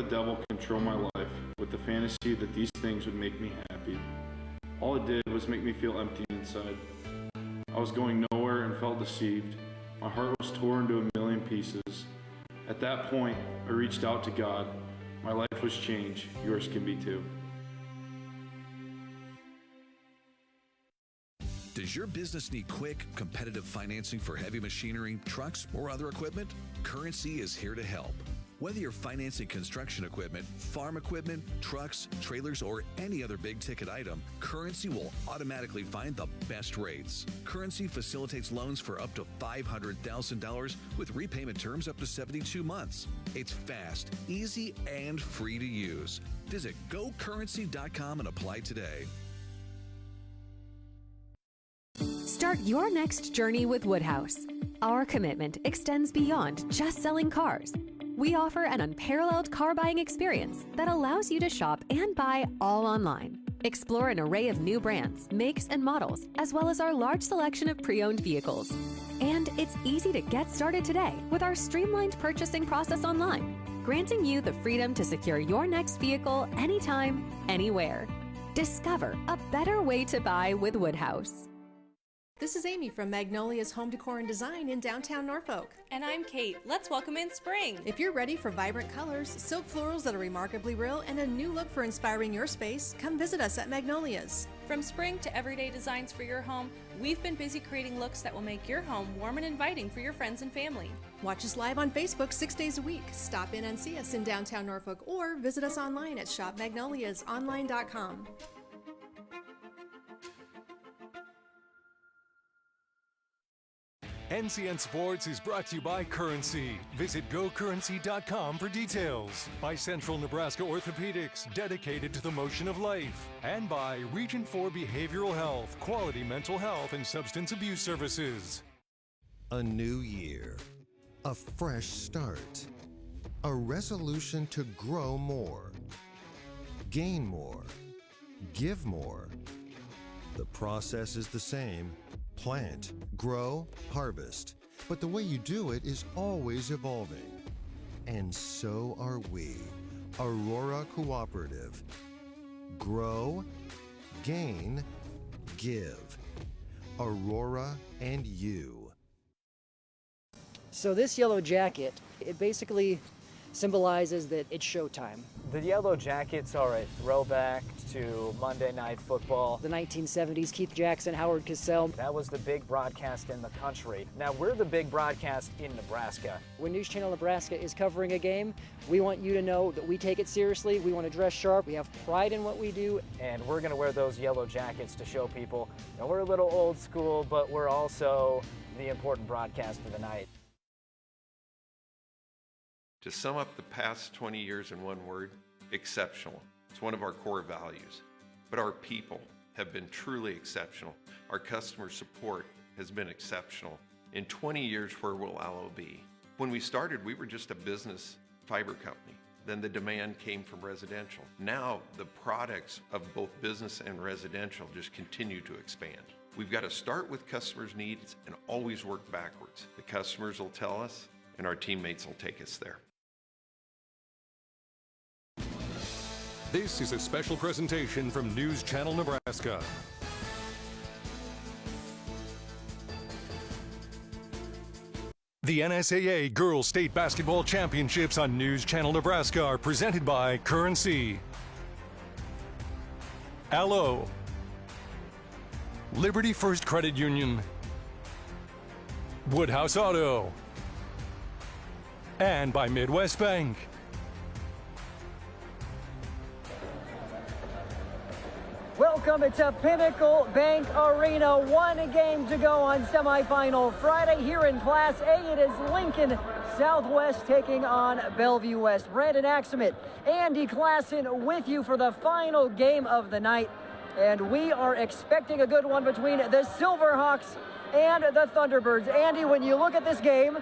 the devil control my life with the fantasy that these things would make me happy. All it did was make me feel empty inside. I was going nowhere and felt deceived. My heart was torn to a million pieces. At that point, I reached out to God. My life was changed. Yours can be too. Does your business need quick, competitive financing for heavy machinery, trucks, or other equipment? Currency is here to help. Whether you're financing construction equipment, farm equipment, trucks, trailers, or any other big-ticket item, Currency will automatically find the best rates. Currency facilitates loans for up to $500,000 with repayment terms up to 72 months. It's fast, easy, and free to use. Visit gocurrency.com and apply today. Start your next journey with Woodhouse. Our commitment extends beyond just selling cars. We offer an unparalleled car buying experience that allows you to shop and buy all online. Explore an array of new brands, makes, and models, as well as our large selection of pre-owned vehicles. And it's easy to get started today with our streamlined purchasing process online, granting you the freedom to secure your next vehicle anytime, anywhere. Discover a better way to buy with Woodhouse. This is Amy from Magnolia's Home Decor and Design in downtown Norfolk. And I'm Kate. Let's welcome in spring. If you're ready for vibrant colors, silk florals that are remarkably real, and a new look for inspiring your space, come visit us at Magnolia's. From spring to everyday designs for your home, we've been busy creating looks that will make your home warm and inviting for your friends and family. Watch us live on Facebook 6 days a week. Stop in and see us in downtown Norfolk or visit us online at shopmagnoliasonline.com. NCN Sports is brought to you by Currency. Visit gocurrency.com for details. By Central Nebraska Orthopedics, dedicated to the motion of life. And by Region 4 Behavioral Health, quality mental health and substance abuse services. A new year, a fresh start, a resolution to grow more, gain more, give more. The process is the same. Plant, grow, harvest. But the way you do it is always evolving. And so are we, Aurora Cooperative. Grow, gain, give. Aurora and you. So this yellow jacket, it basically symbolizes that it's showtime. The Yellow Jackets are a throwback to Monday Night Football. The 1970s, Keith Jackson, Howard Cosell. That was the big broadcast in the country. Now we're the big broadcast in Nebraska. When News Channel Nebraska is covering a game, we want you to know that we take it seriously. We want to dress sharp. We have pride in what we do. And we're going to wear those yellow jackets to show people that we're a little old school, but we're also the important broadcast of the night. To sum up the past 20 years in one word, exceptional. It's one of our core values. But our people have been truly exceptional. Our customer support has been exceptional. In 20 years, where will Allo be? When we started, we were just a business fiber company. Then the demand came from residential. Now the products of both business and residential just continue to expand. We've got to start with customers' needs and always work backwards. The customers will tell us, and our teammates will take us there. This is a special presentation from News Channel Nebraska. The NSAA Girls State Basketball Championships on News Channel Nebraska are presented by Currency, Allo, Liberty First Credit Union, Woodhouse Auto, and by Midwest Bank. Welcome to Pinnacle Bank Arena. One game to go on semifinal Friday here in Class A. It is Lincoln Southwest taking on Bellevue West. Brandon Axelman, Andy Klassen with you for the final game of the night. And we are expecting a good one between the Silverhawks and the Thunderbirds. Andy, when you look at this game,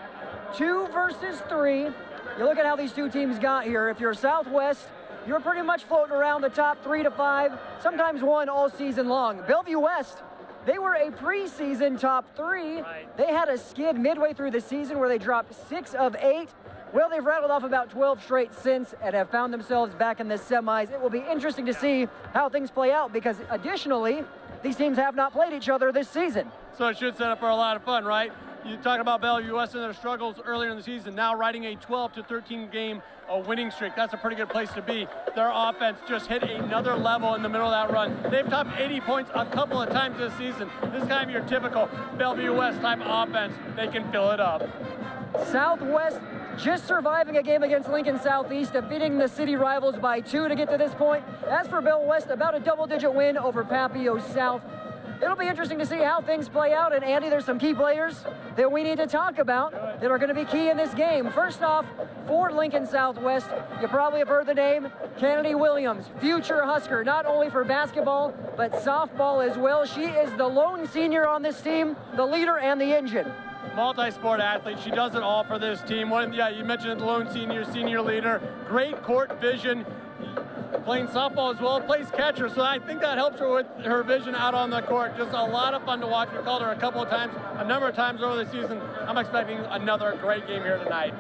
2 versus 3, you look at how these two teams got here. If you're Southwest, you're pretty much floating around the top 3 to 5, sometimes 1 all season long. Bellevue West, they were a preseason top 3. Right. They had a skid midway through the season where they dropped 6 of 8. Well, they've rattled off about 12 straight since and have found themselves back in the semis. It will be interesting to see how things play out because additionally, these teams have not played each other this season. So it should set up for a lot of fun, right? You talk about Bellevue West and their struggles earlier in the season, now riding a 12-13 game winning streak. That's a pretty good place to be. Their offense just hit another level in the middle of that run. They've topped 80 points a couple of times this season. This is kind of your typical Bellevue West type offense. They can fill it up. Southwest just surviving a game against Lincoln Southeast, defeating the city rivals by 2 to get to this point. As for Bell West, about a double-digit win over Papio South. It'll be interesting to see how things play out. And Andy, there's some key players that we need to talk about that are going to be key in this game. First off, for Lincoln Southwest, you probably have heard the name Kennedy Williams, future Husker, not only for basketball, but softball as well. She is the lone senior on this team, the leader and the engine. Multi-sport athlete. She does it all for this team. You mentioned the lone senior leader. Great court vision. Playing softball as well, plays catcher, so I think that helps her with her vision out on the court. Just a lot of fun to watch. We called her a couple of times, a number of times over the season. I'm expecting another great game here tonight.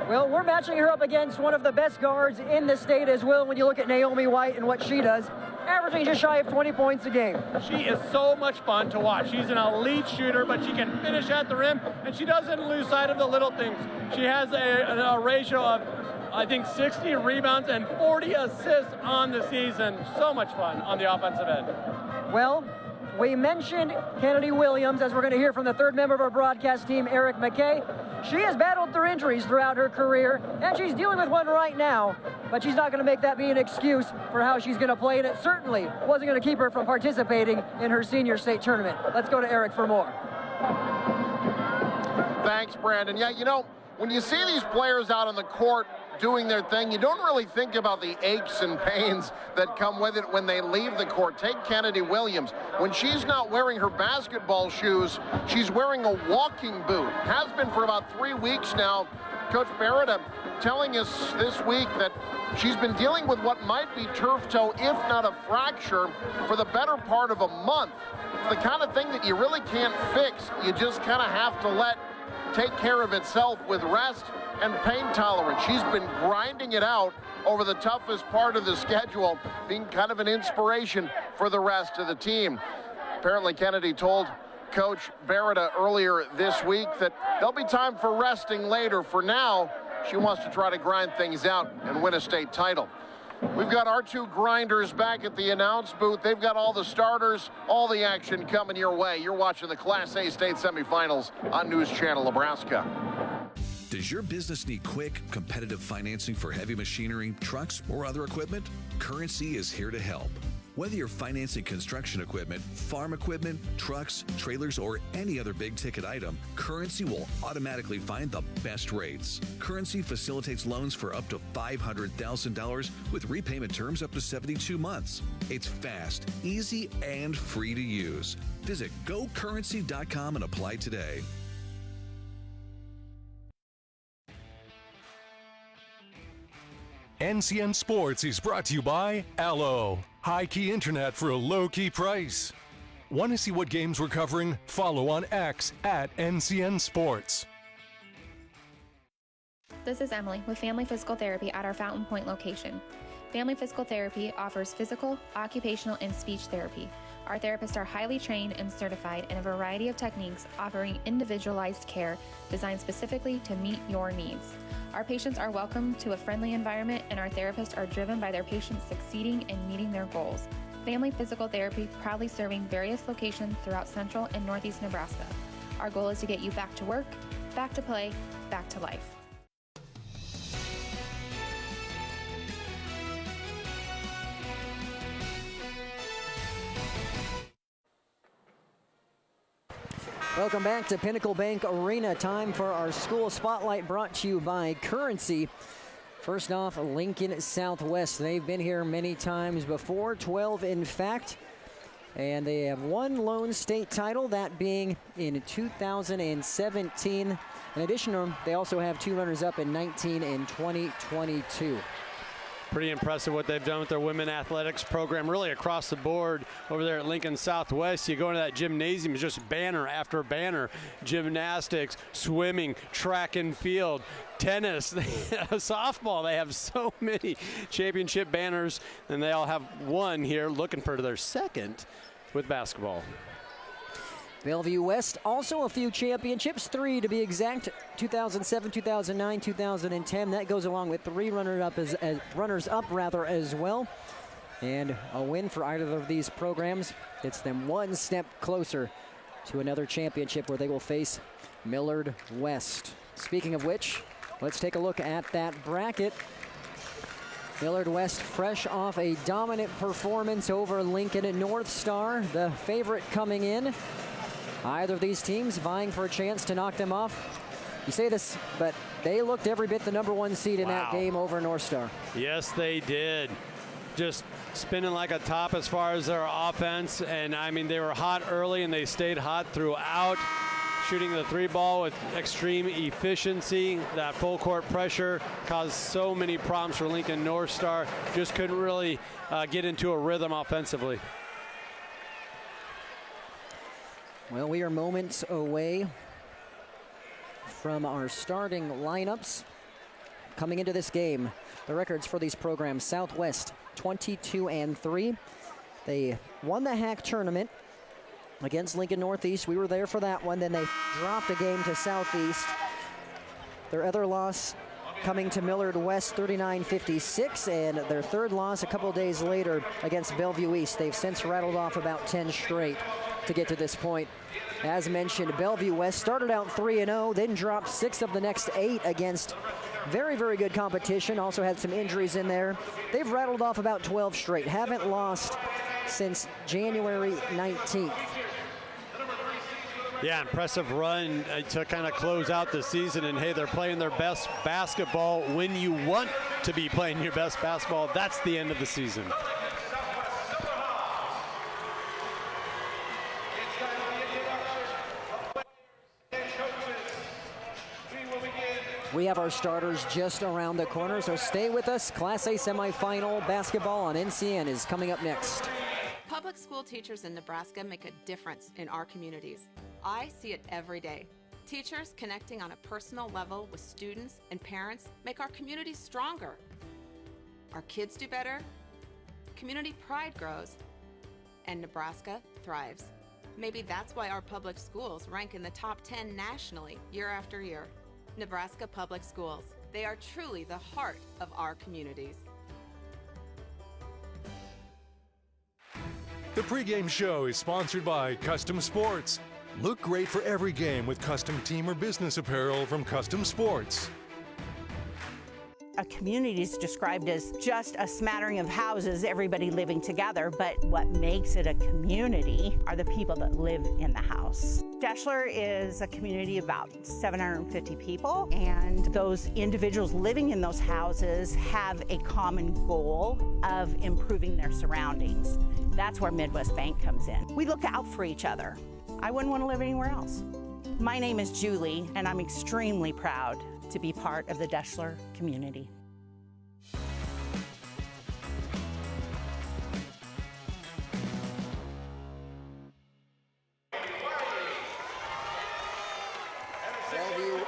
Well, we're matching her up against one of the best guards in the state as well when you look at Naomi White and what she does, averaging just shy of 20 points a game. She is so much fun to watch. She's an elite shooter, but she can finish at the rim, and she doesn't lose sight of the little things. She has a ratio of, I think, 60 rebounds and 40 assists on the season. So much fun on the offensive end. Well, we mentioned Kennedy Williams, as we're going to hear from the third member of our broadcast team, Eric McKay. She has battled through injuries throughout her career, and she's dealing with one right now, but she's not going to make that be an excuse for how she's going to play, and it certainly wasn't going to keep her from participating in her senior state tournament. Let's go to Eric for more. Thanks, Brandon. Yeah, you know, when you see these players out on the court doing their thing, you don't really think about the aches and pains that come with it when they leave the court. Take Kennedy Williams. When she's not wearing her basketball shoes, she's wearing a walking boot. Has been for about 3 weeks now. Coach Beretta telling us this week that she's been dealing with what might be turf toe, if not a fracture, for the better part of a month. It's the kind of thing that you really can't fix. You just kind of have to let take care of itself with rest and pain tolerance. She's been grinding it out over the toughest part of the schedule, being kind of an inspiration for the rest of the team. Apparently, Kennedy told Coach Beretta earlier this week that there'll be time for resting later. For now, she wants to try to grind things out and win a state title. We've got our two grinders back at the announce booth. They've got all the starters, all the action coming your way. You're watching the Class A state semifinals on News Channel Nebraska. Does your business need quick, competitive financing for heavy machinery, trucks, or other equipment? Currency is here to help. Whether you're financing construction equipment, farm equipment, trucks, trailers, or any other big-ticket item, Currency will automatically find the best rates. Currency facilitates loans for up to $500,000 with repayment terms up to 72 months. It's fast, easy, and free to use. Visit gocurrency.com and apply today. NCN Sports is brought to you by Allo. High-key internet for a low-key price. Want to see what games we're covering? Follow on X at NCN Sports. This is Emily with Family Physical Therapy at our Fountain Point location. Family Physical Therapy offers physical, occupational, and speech therapy. Our therapists are highly trained and certified in a variety of techniques, offering individualized care designed specifically to meet your needs. Our patients are welcome to a friendly environment, and our therapists are driven by their patients succeeding and meeting their goals. Family Physical Therapy proudly serving various locations throughout central and northeast Nebraska. Our goal is to get you back to work, back to play, back to life. Welcome back to Pinnacle Bank Arena. Time for our school spotlight brought to you by Currency. First off, Lincoln Southwest. They've been here many times before, 12 in fact. And they have one lone state title, that being in 2017. In addition, they also have two runners-up in 19 and 2022. Pretty impressive what they've done with their women athletics program, really across the board over there at Lincoln Southwest. You go into that gymnasium, it's just banner after banner. Gymnastics, swimming, track and field, tennis, softball. They have so many championship banners, and they all have one here looking for their second with basketball. Bellevue West, also a few championships, 3 to be exact, 2007, 2009, 2010. That goes along with 3 runners-up as well. And a win for either of these programs gets them one step closer to another championship where they will face Millard West. Speaking of which, let's take a look at that bracket. Millard West fresh off a dominant performance over Lincoln at North Star, the favorite coming in. Either of these teams vying for a chance to knock them off. You say this, but they looked every bit the #1 seed in that game over North Star. Yes, they did. Just spinning like a top as far as their offense. And, I mean, they were hot early, and they stayed hot throughout. Shooting the 3-ball with extreme efficiency. That full court pressure caused so many problems for Lincoln North Star. Just couldn't really get into a rhythm offensively. Well, we are moments away from our starting lineups. Coming into this game, the records for these programs: Southwest 22-3. They won the HAC tournament against Lincoln Northeast. We were there for that one. Then they dropped a game to Southeast. Their other loss coming to Millard West, 39-56, and their third loss a couple of days later against Bellevue East. They've since rattled off about 10 straight to get to this point. As mentioned, Bellevue West started out 3-0, then dropped 6 of the next 8 against very, very good competition. Also had some injuries in there. They've rattled off about 12 straight. Haven't lost since January 19th. Yeah, impressive run to kind of close out the season. And, hey, they're playing their best basketball when you want to be playing your best basketball. That's the end of the season. We have our starters just around the corner, so stay with us. Class A semifinal basketball on NCN is coming up next. Public school teachers in Nebraska make a difference in our communities. I see it every day. Teachers connecting on a personal level with students and parents make our communities stronger. Our kids do better, community pride grows, and Nebraska thrives. Maybe that's why our public schools rank in the top 10 nationally year after year. Nebraska Public Schools. They are truly the heart of our communities. The pregame show is sponsored by Custom Sports. Look great for every game with custom team or business apparel from Custom Sports. A community is described as just a smattering of houses, everybody living together, but what makes it a community are the people that live in the house. Deschler is a community of about 750 people, and those individuals living in those houses have a common goal of improving their surroundings. That's where Midwest Bank comes in. We look out for each other. I wouldn't want to live anywhere else. My name is Julie, and I'm extremely proud to be part of the Deschler community. Bellevue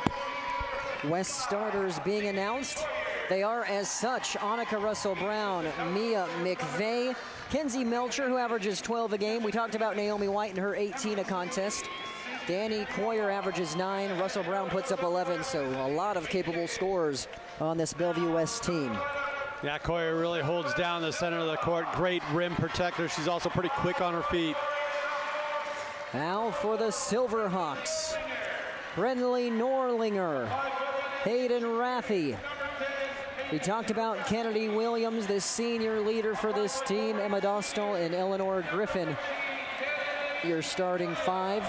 West starters being announced. They are as such: Annika Russell-Brown, Mia McVeigh, Kenzie Melcher, who averages 12 a game. We talked about Naomi White and her 18 a contest. Danny Coyer averages 9. Russell Brown puts up 11, so a lot of capable scorers on this Bellevue West team. Yeah, Coyer really holds down the center of the court. Great rim protector. She's also pretty quick on her feet. Now for the Silverhawks: Brenly Norlinger, Hayden Raffy. We talked about Kennedy Williams, the senior leader for this team. Emma Dostal and Eleanor Griffin, your starting 5.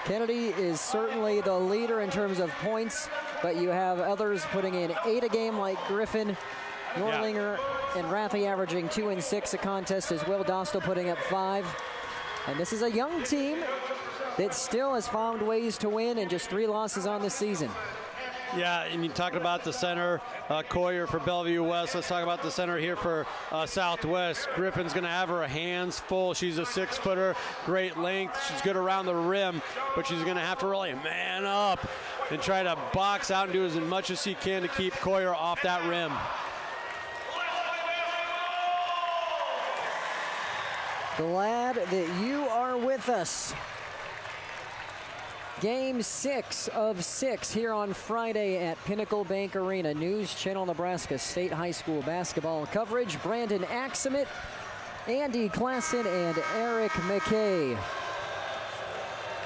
Kennedy is certainly the leader in terms of points, but you have others putting in 8 a game like Griffin, Norlinger, and Raffy averaging 2 and 6 a contest as well. Dostal putting up 5. And this is a young team that still has found ways to win, and just 3 losses on the season. Yeah, and you talked about the center, Coyer for Bellevue West. Let's talk about the center here for Southwest. Griffin's going to have her hands full. She's a 6-footer, great length. She's good around the rim, but she's going to have to really man up and try to box out and do as much as she can to keep Coyer off that rim. Glad that you are with us. Game 6 of 6 here on Friday at Pinnacle Bank Arena. News Channel Nebraska State High School basketball coverage. Brandon Axamit, Andy Klassen, and Eric McKay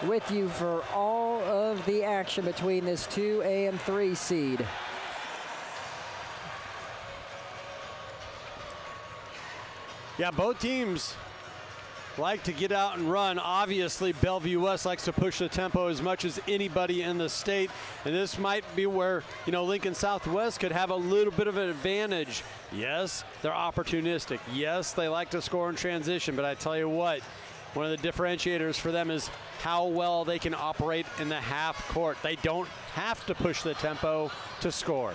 with you for all of the action between this 2A and 3 seed. Yeah, both teams like to get out and run. Obviously, Bellevue West likes to push the tempo as much as anybody in the state, and this might be where, Lincoln Southwest could have a little bit of an advantage. Yes, they're opportunistic. Yes, they like to score in transition, but I tell you what, one of the differentiators for them is how well they can operate in the half court. They don't have to push the tempo to score.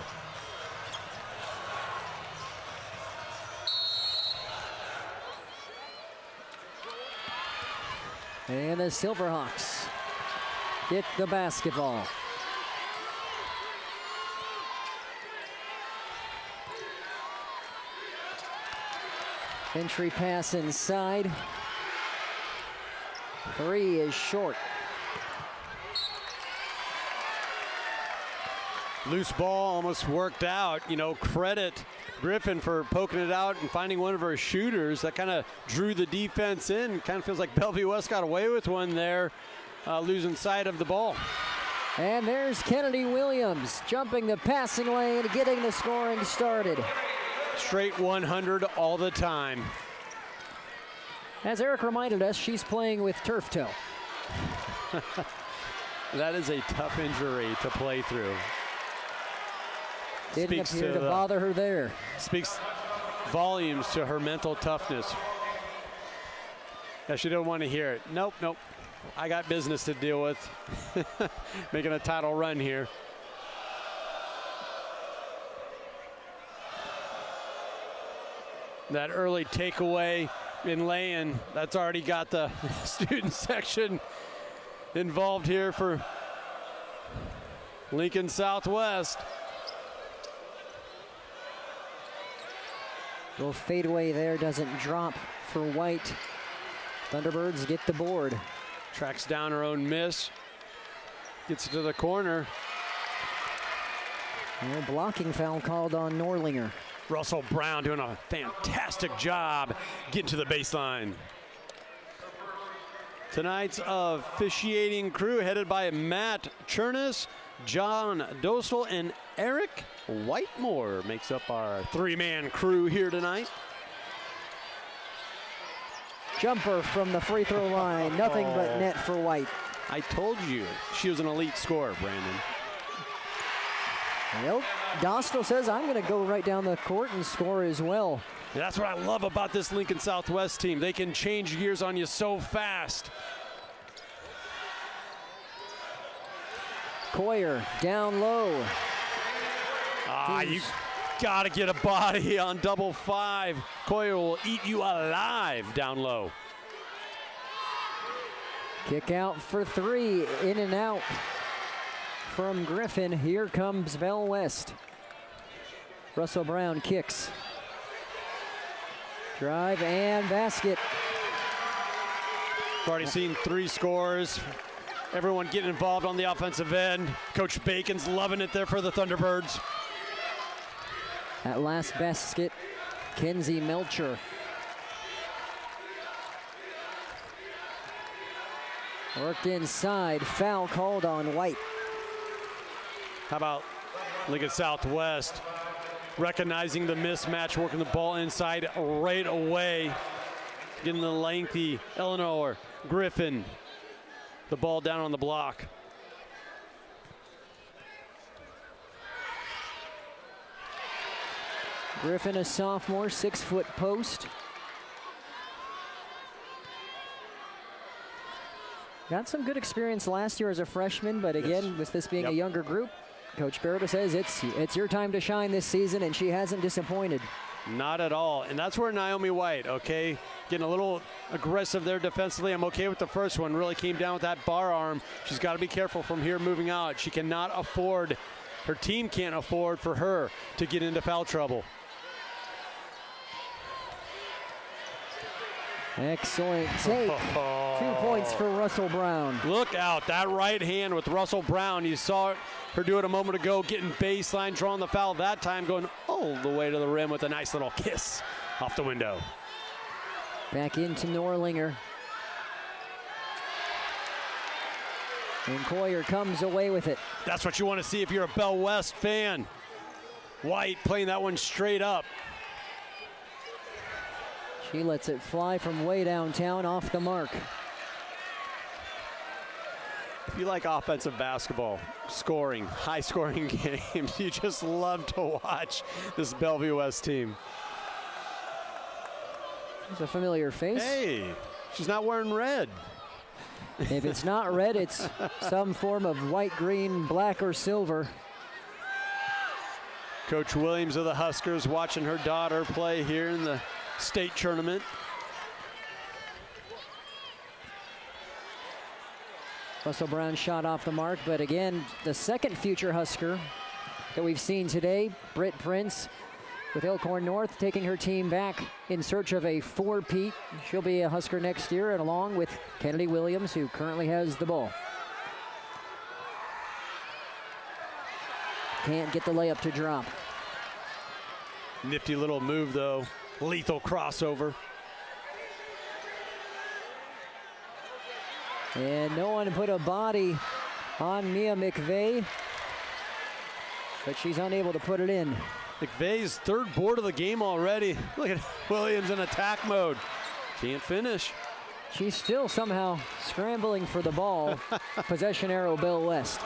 And the Silverhawks get the basketball. Entry pass inside. 3 is short. Loose ball almost worked out. Credit Griffin for poking it out and finding one of her shooters. That kind of drew the defense in. Kind of feels like Bellevue West got away with one there, losing sight of the ball. And there's Kennedy Williams jumping the passing lane, getting the scoring started. Straight 100 all the time. As Eric reminded us, she's playing with turf toe. That is a tough injury to play through. Didn't appear to bother her there. Speaks volumes to her mental toughness. Yeah, she didn't want to hear it. Nope. I got business to deal with. Making a title run here. That early takeaway in laying, that's already got the student section involved here for Lincoln Southwest. Little fadeaway there, doesn't drop for White. Thunderbirds get the board. Tracks down her own miss. Gets to the corner. A blocking foul called on Norlinger. Russell Brown doing a fantastic job getting to the baseline. Tonight's officiating crew headed by Matt Chernus, John Dostal, and Eric Whitemore makes up our 3-man crew here tonight. Jumper from the free throw line, nothing but net for White. I told you she was an elite scorer, Brandon. Nope. Dostal says, I'm going to go right down the court and score as well. That's what I love about this Lincoln Southwest team. They can change gears on you so fast. Coyer down low. You got to get a body on double 5. Coyer will eat you alive down low. Kick out for 3, in and out from Griffin. Here comes Bell West. Russell Brown kicks. Drive and basket. We've already seen 3 scores. Everyone getting involved on the offensive end. Coach Bacon's loving it there for the Thunderbirds. At last basket, Kenzie Melcher. Worked inside, foul called on White. How about Lincoln Southwest recognizing the mismatch, working the ball inside right away. Getting the lengthy Eleanor Griffin the ball down on the block. Griffin, a sophomore, 6-foot post. Got some good experience last year as a freshman, but again, with this being a younger group, Coach Berta says it's your time to shine this season, and she hasn't disappointed. Not at all. And that's where Naomi White, okay, getting a little aggressive there defensively. I'm okay with the first one. Really came down with that bar arm. She's got to be careful from here moving out. She cannot afford, her team can't afford for her to get into foul trouble. Excellent take. 2 points for Russell Brown. Look out, that right hand with Russell Brown. You saw her do it a moment ago, getting baseline, drawing the foul that time, going all the way to the rim with a nice little kiss off the window. Back into Norlinger. And Coyer comes away with it. That's what you want to see if you're a Bell West fan. White playing that one straight up. She lets it fly from way downtown, off the mark. If you like offensive basketball, scoring, high-scoring games, you just love to watch this Bellevue West team. It's a familiar face. Hey, she's not wearing red. If it's not red, it's some form of white, green, black, or silver. Coach Williams of the Huskers watching her daughter play here in the state tournament. Russell Brown shot off the mark, but again, the second future Husker that we've seen today, Britt Prince with Elkhorn North, taking her team back in search of a four-peat. She'll be a Husker next year, and along with Kennedy Williams, who currently has the ball. Can't get the layup to drop. Nifty little move, though. Lethal crossover. And no one put a body on Mia McVeigh, but she's unable to put it in. McVeigh's third board of the game already. Look at Williams in attack mode. Can't finish. She's still somehow scrambling for the ball. Possession arrow, Bell West.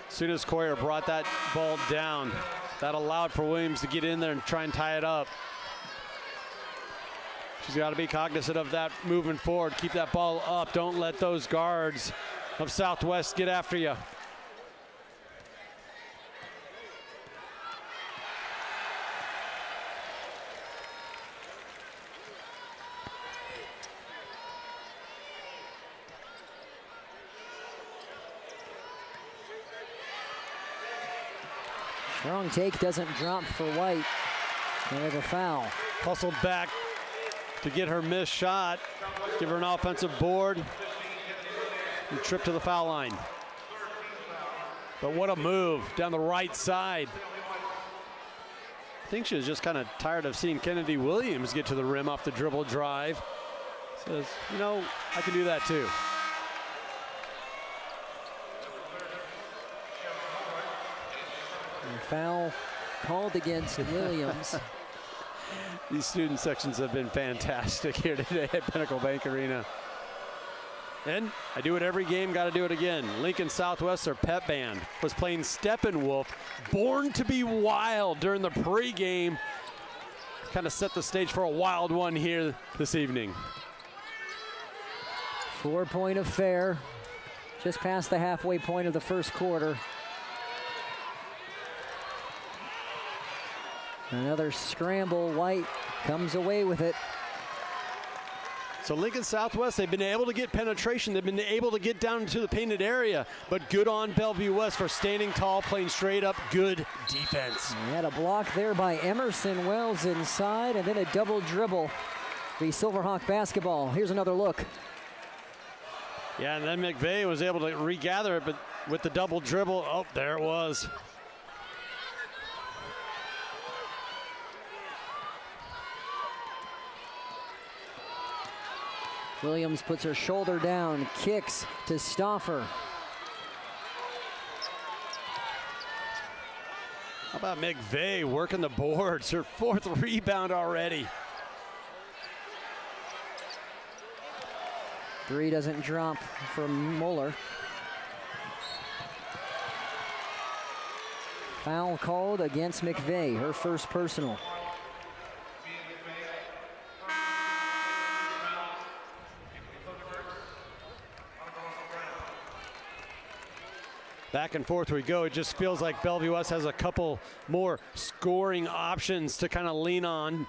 As soon as Coyer brought that ball down, that allowed for Williams to get in there and try and tie it up. She's got to be cognizant of that moving forward. Keep that ball up. Don't let those guards of Southwest get after you. Strong take doesn't drop for White. And we have a foul. Hustled back to get her missed shot. Give her an offensive board. And trip to the foul line. But what a move down the right side. I think she was just kind of tired of seeing Kennedy Williams get to the rim off the dribble drive. Says, you know, I can do that too. Foul called against Williams. These student sections have been fantastic here today at Pinnacle Bank Arena. And I do it every game, got to do it again. Lincoln Southwest, their pep band, was playing Steppenwolf, Born to be Wild during the pregame. Kind of set the stage for a wild one here this evening. 4-point affair, just past the halfway point of the first quarter. Another scramble. White comes away with it. So Lincoln Southwest, they've been able to get penetration. They've been able to get down into the painted area. But good on Bellevue West for standing tall, playing straight up. Good defense. We had a block there by Emerson Wells inside, and then a double dribble. The Silverhawk basketball. Here's another look. Yeah, and then McVeigh was able to regather it, but with the double dribble, oh, there it was. Williams puts her shoulder down, kicks to Stauffer. How about McVeigh working the boards? Her fourth rebound already. Three doesn't drop from Mueller. Foul called against McVeigh, her first personal. back and forth we go. It just feels like Bellevue West has a couple more scoring options to kind of lean on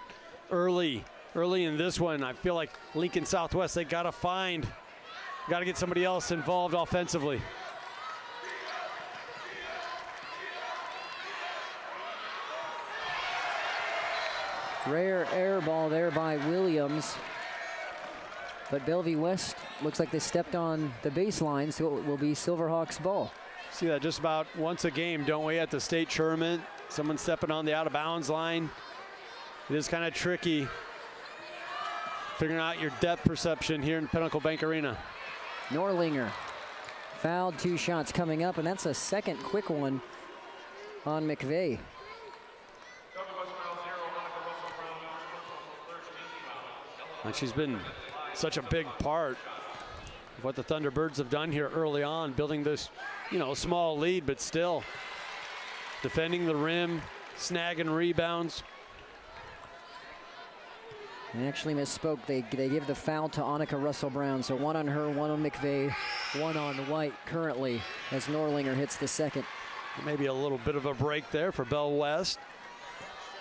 early in this one. I feel like Lincoln Southwest, they got to get somebody else involved offensively. Rare air ball there by Williams. But Bellevue West looks like they stepped on the baseline, so it will be Silverhawks ball. See that just about once a game, don't we, at the state tournament? Someone stepping on the out-of-bounds line. It is kind of tricky figuring out your depth perception here in Pinnacle Bank Arena. Norlinger fouled, 2 shots coming up, and that's a second quick one on McVeigh. And she's been such a big part of what the Thunderbirds have done here early on, building this, small lead, but still defending the rim, snagging rebounds. I actually misspoke. They give the foul to Annika Russell-Brown, so 1 on her, 1 on McVeigh, 1 on White currently as Norlinger hits the second. Maybe a little bit of a break there for Bell West.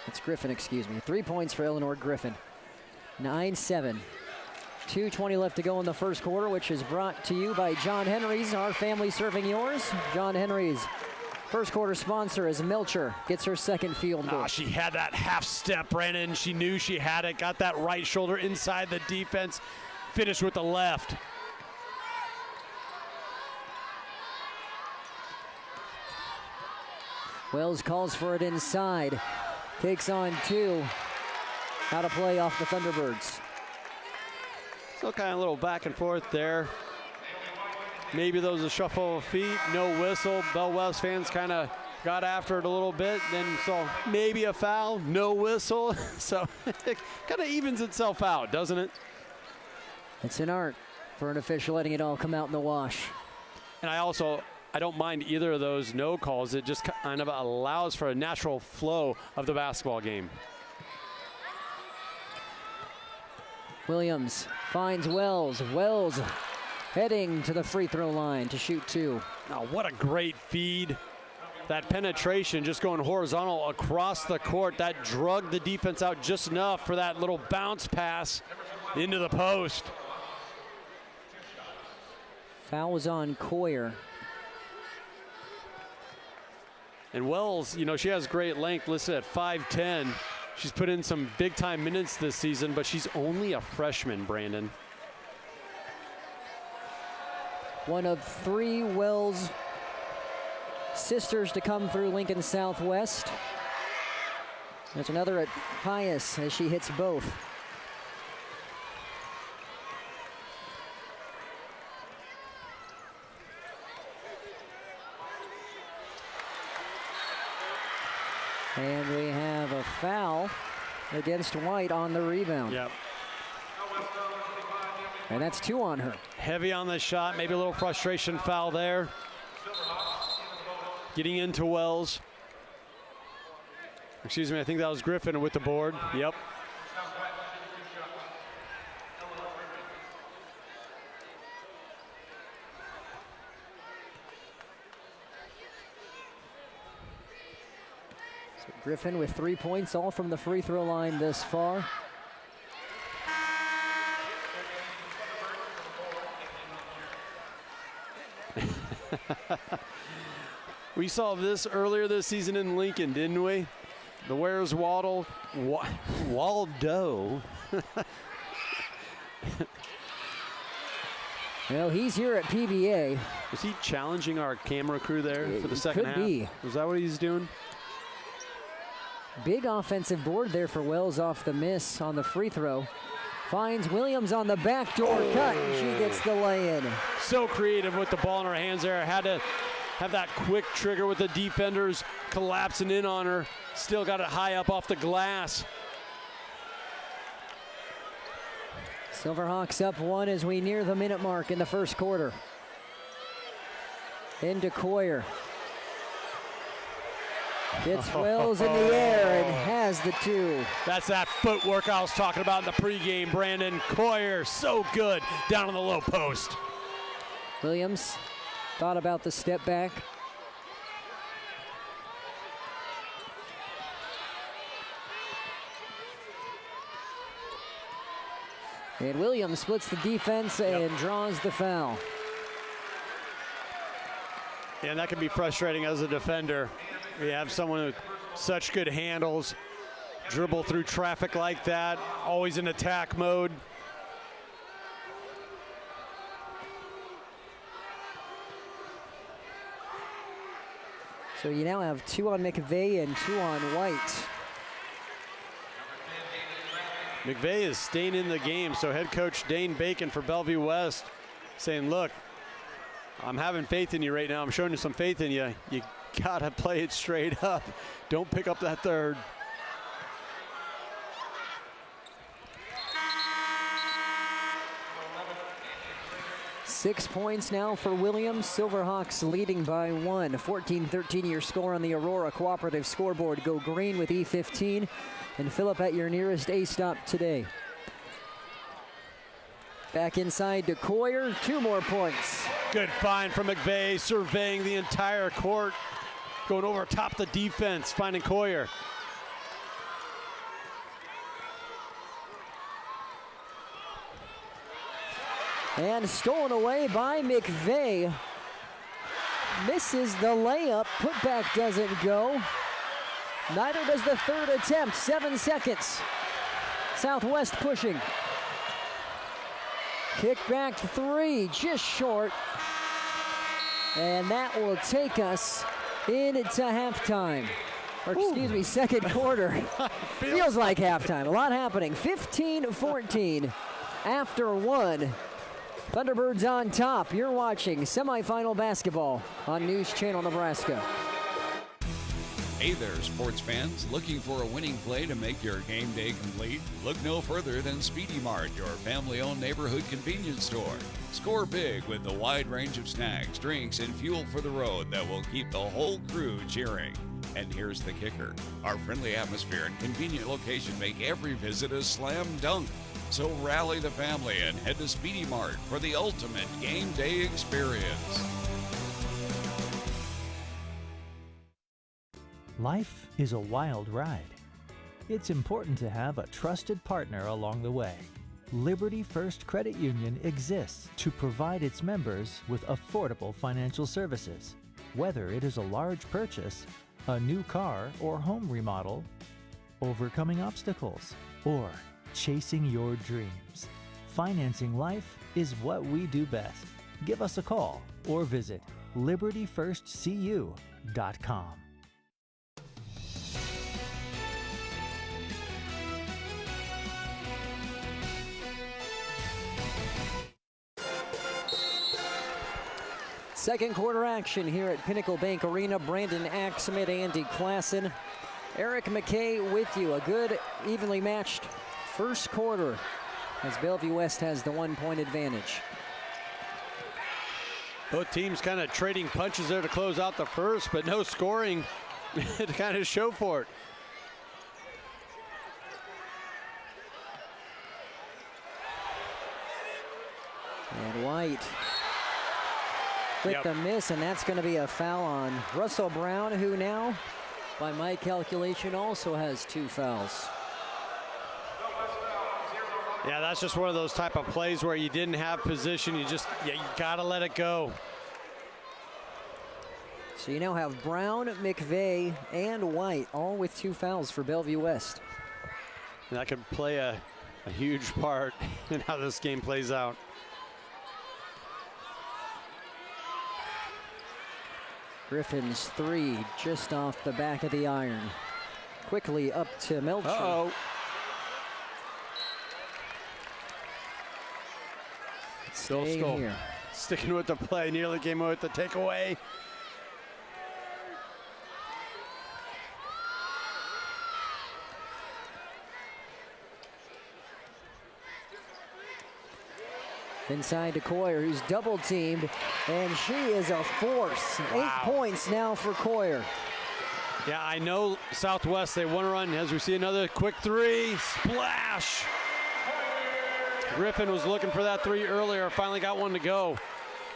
It's Griffin, excuse me. 3 points for Eleanor Griffin. 9-7. 2:20 left to go in the first quarter, which is brought to you by John Henry's, our family serving yours. John Henry's first quarter sponsor is Melcher, gets her second field goal. She had that half step, Brandon. She knew she had it, got that right shoulder inside the defense, finished with the left. Wells calls for it inside, takes on 2. Out of play off the Thunderbirds. Still kind of a little back and forth there. Maybe there was a shuffle of feet, no whistle. Bell West fans kind of got after it a little bit, then saw maybe a foul, no whistle. So it kind of evens itself out, doesn't it? It's an art for an official letting it all come out in the wash. And I don't mind either of those no calls. It just kind of allows for a natural flow of the basketball game. Williams finds Wells. Wells heading to the free throw line to shoot 2. Oh, what a great feed. That penetration just going horizontal across the court. That drugged the defense out just enough for that little bounce pass into the post. Foul was on Coyer. And Wells, she has great length, listed at 5'10". She's put in some big-time minutes this season, but she's only a freshman, Brandon. One of 3 Wells sisters to come through Lincoln Southwest. There's another at Pius as she hits both. And we have a foul against White on the rebound. Yep. And that's 2 on her. Heavy on the shot, maybe a little frustration foul there. Getting into Wells. Excuse me, I think that was Griffin with the board. Yep. Griffin with 3 points, all from the free throw line this far. We saw this earlier this season in Lincoln, didn't we? The Where's Waldo? Waldo. Well, he's here at PBA. Was he challenging our camera crew there for the second half? Could be. Was that what he's doing? Big offensive board there for Wells off the miss on the free throw. Finds Williams on the backdoor cut, and she gets the lay-in. So creative with the ball in her hands there. Had to have that quick trigger with the defenders collapsing in on her. Still got it high up off the glass. Silverhawks up 1 as we near the minute mark in the first quarter. Into Coyer. Gets Wells in the air and has the 2. That's that footwork I was talking about in the pregame, Brandon. Coyer, so good down on the low post. Williams thought about the step back, And Williams splits the defense and draws the foul. Yeah, and that can be frustrating as a defender. You have someone with such good handles, dribble through traffic like that, always in attack mode. So you now have 2 on McVeigh and 2 on White. McVeigh is staying in the game, so head coach Dane Bacon for Bellevue West saying, look, I'm having faith in you right now. I'm showing you some faith in you. You gotta play it straight up. Don't pick up that third. Six points now for Williams. Silverhawks leading by 1. 14-13 your score on the Aurora Cooperative scoreboard. Go green with E15 and fill up at your nearest A-stop today. Back inside to Coyer. 2 more points. Good find from McVeigh, surveying the entire court. Going over top the defense, finding Coyer. And stolen away by McVeigh. Misses the layup. Putback doesn't go. Neither does the third attempt. 7 seconds. Southwest pushing. Kick back 3, just short. And that will take us into halftime. Or excuse me, second quarter. Feels like halftime. A lot happening. 15-14 after 1. Thunderbirds on top. You're watching semifinal basketball on News Channel Nebraska. Hey there, sports fans. Looking for a winning play to make your game day complete? Look no further than Speedy Mart, your family-owned neighborhood convenience store. Score big with the wide range of snacks, drinks, and fuel for the road that will keep the whole crew cheering. And here's the kicker. Our friendly atmosphere and convenient location make every visit a slam dunk. So rally the family and head to Speedy Mart for the ultimate game day experience. Life is a wild ride. It's important to have a trusted partner along the way. Liberty First Credit Union exists to provide its members with affordable financial services. Whether it is a large purchase, a new car or home remodel, overcoming obstacles, or chasing your dreams. Financing life is what we do best. Give us a call or visit libertyfirstcu.com. Second quarter action here at Pinnacle Bank Arena. Brandon Axmith, Andy Klassen, Eric McKay with you. A good, evenly matched first quarter as Bellevue West has the 1-point advantage. Both teams kind of trading punches there to close out the first, but no scoring to kind of show for it. And White with the miss, and that's going to be a foul on Russell Brown, who now, by my calculation, also has 2 fouls. Yeah, that's just one of those type of plays where you didn't have position. You got to let it go. So you now have Brown, McVeigh, and White, all with 2 fouls for Bellevue West. And that could play a huge part in how this game plays out. Griffin's 3 just off the back of the iron. Quickly up to Melcher. Uh-oh. Staying here. Sticking with the play, nearly came out with the takeaway. Inside to Coyer, who's double teamed, and she is a force. Wow. 8 points now for Coyer. Yeah, I know Southwest, they want to run as we see another quick 3. Splash! Griffin was looking for that 3 earlier, finally got one to go.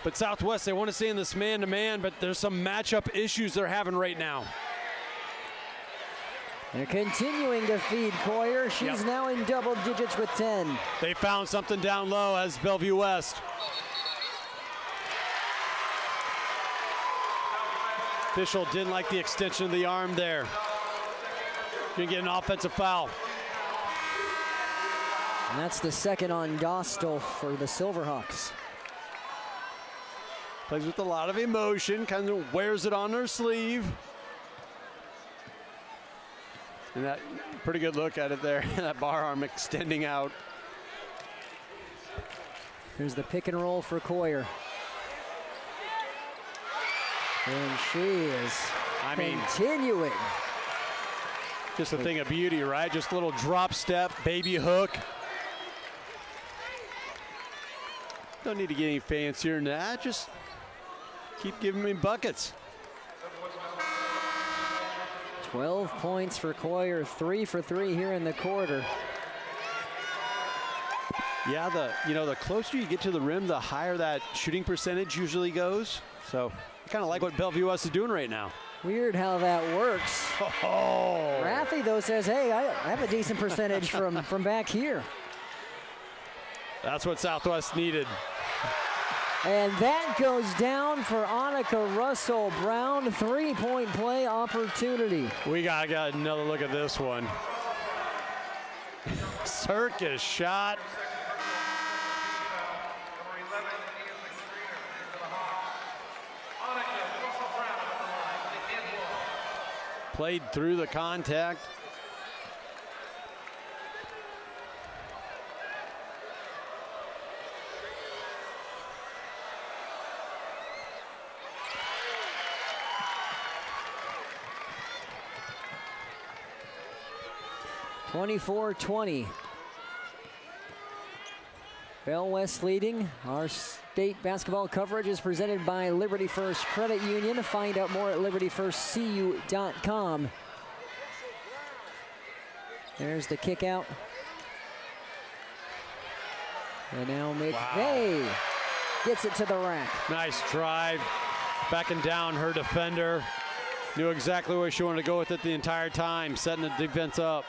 But Southwest, they want to stay in this man-to-man, but there's some matchup issues they're having right now. They're continuing to feed Coyer. She's now in double digits with 10. They found something down low as Bellevue West. Official didn't like the extension of the arm there. Gonna get an offensive foul. And that's the second on Dostal for the Silverhawks. Plays with a lot of emotion, kind of wears it on her sleeve. And that pretty good look at it there, that bar arm extending out. Here's the pick and roll for Coyer. And she is continuing. Just a thing of beauty, right? Just a little drop step, baby hook. Don't need to get any fancier than that. Just keep giving me buckets. 12 points for Coyer, 3 for 3 here in the quarter. Yeah, the closer you get to the rim, the higher that shooting percentage usually goes. So I kind of like what Bellevue West is doing right now. Weird how that works. Oh. Raffi, though, says, hey, I have a decent percentage from back here. That's what Southwest needed. And that goes down for Annika Russell-Brown. 3-point play opportunity. We got another look at this one. Circus shot. Played through the contact. (24-20). Bell West leading. Our state basketball coverage is presented by Liberty First Credit Union. Find out more at libertyfirstcu.com. There's the kick out. And now McVeigh gets it to the rack. Nice drive. Backing down her defender. Knew exactly where she wanted to go with it the entire time, setting the defense up.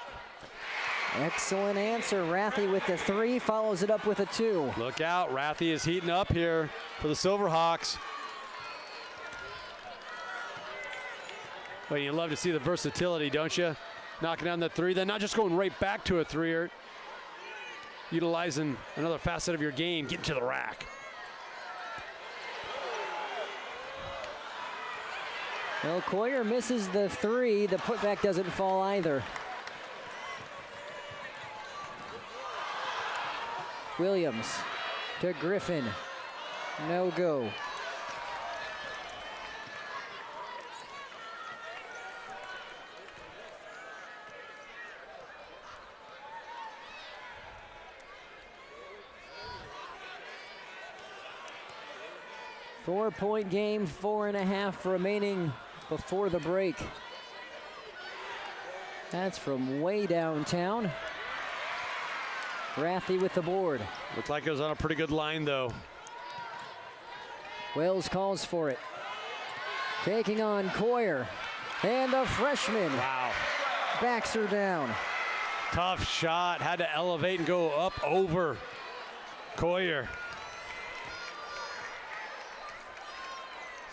Excellent answer. Raffi with the 3, follows it up with a 2. Look out, Raffi is heating up here for the Silverhawks. Well, you love to see the versatility, don't you? Knocking down the 3, then not just going right back to a 3er. Utilizing another facet of your game, getting to the rack. Well, Coyer misses the 3. The putback doesn't fall either. Williams to Griffin. No go. Four-point game, 4.5 remaining before the break. That's from way downtown. Raffi with the board. Looked like it was on a pretty good line, though. Wells calls for it. Taking on Coyer. And a freshman. Wow. Backs her down. Tough shot. Had to elevate and go up over Coyer.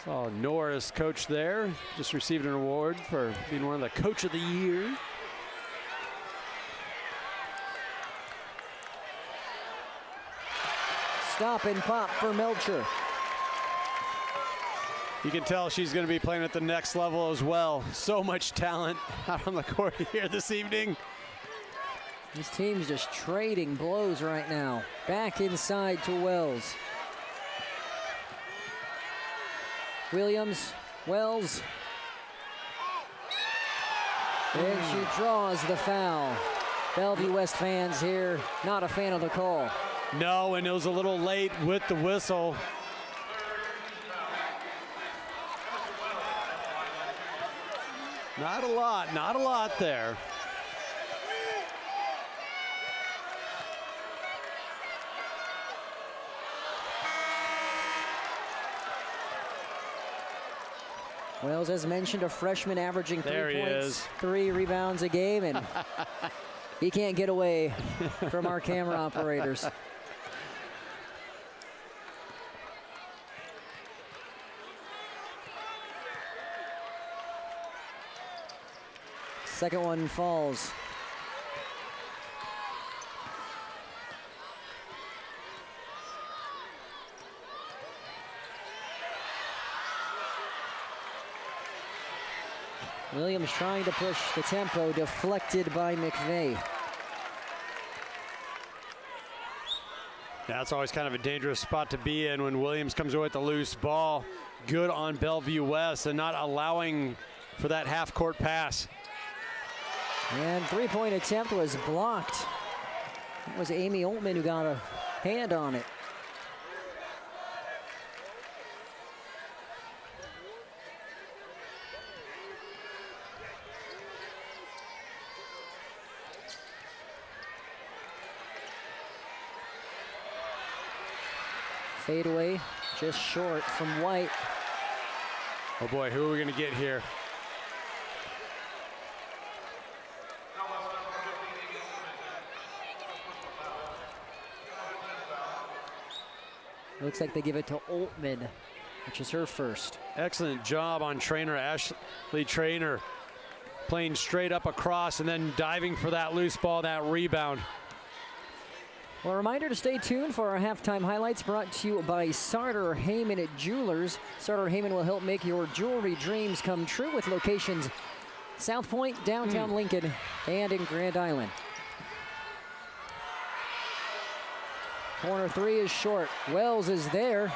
Saw Norris coach there. Just received an award for being one of the Coach of the Year. Stop and pop for Melcher. You can tell she's going to be playing at the next level as well. So much talent out on the court here this evening. This team's just trading blows right now. Back inside to Wells. Williams, Wells. And she draws the foul. Bellevue West fans here, not a fan of the call. No, and it was a little late with the whistle. Not a lot there. Wells, as mentioned, a freshman averaging 3 There he points, is. 3 rebounds a game, and he can't get away from our camera operators. Second one falls. Williams trying to push the tempo, deflected by McVeigh. That's always kind of a dangerous spot to be in when Williams comes away with the loose ball. Good on Bellevue West and not allowing for that half-court pass. And three-point attempt was blocked. It was Amy Oltman who got a hand on it. Fadeaway, just short from White. Oh boy, who are we going to get here? Looks like they give it to Oltman, which is her first. Excellent job on Trainer, Ashley Trainer, playing straight up across and then diving for that loose ball, that rebound. Well, a reminder to stay tuned for our halftime highlights brought to you by Sartor Heyman at Jewelers. Sartor Heyman will help make your jewelry dreams come true with locations South Point, downtown Lincoln, and in Grand Island. Corner three is short. Wells is there,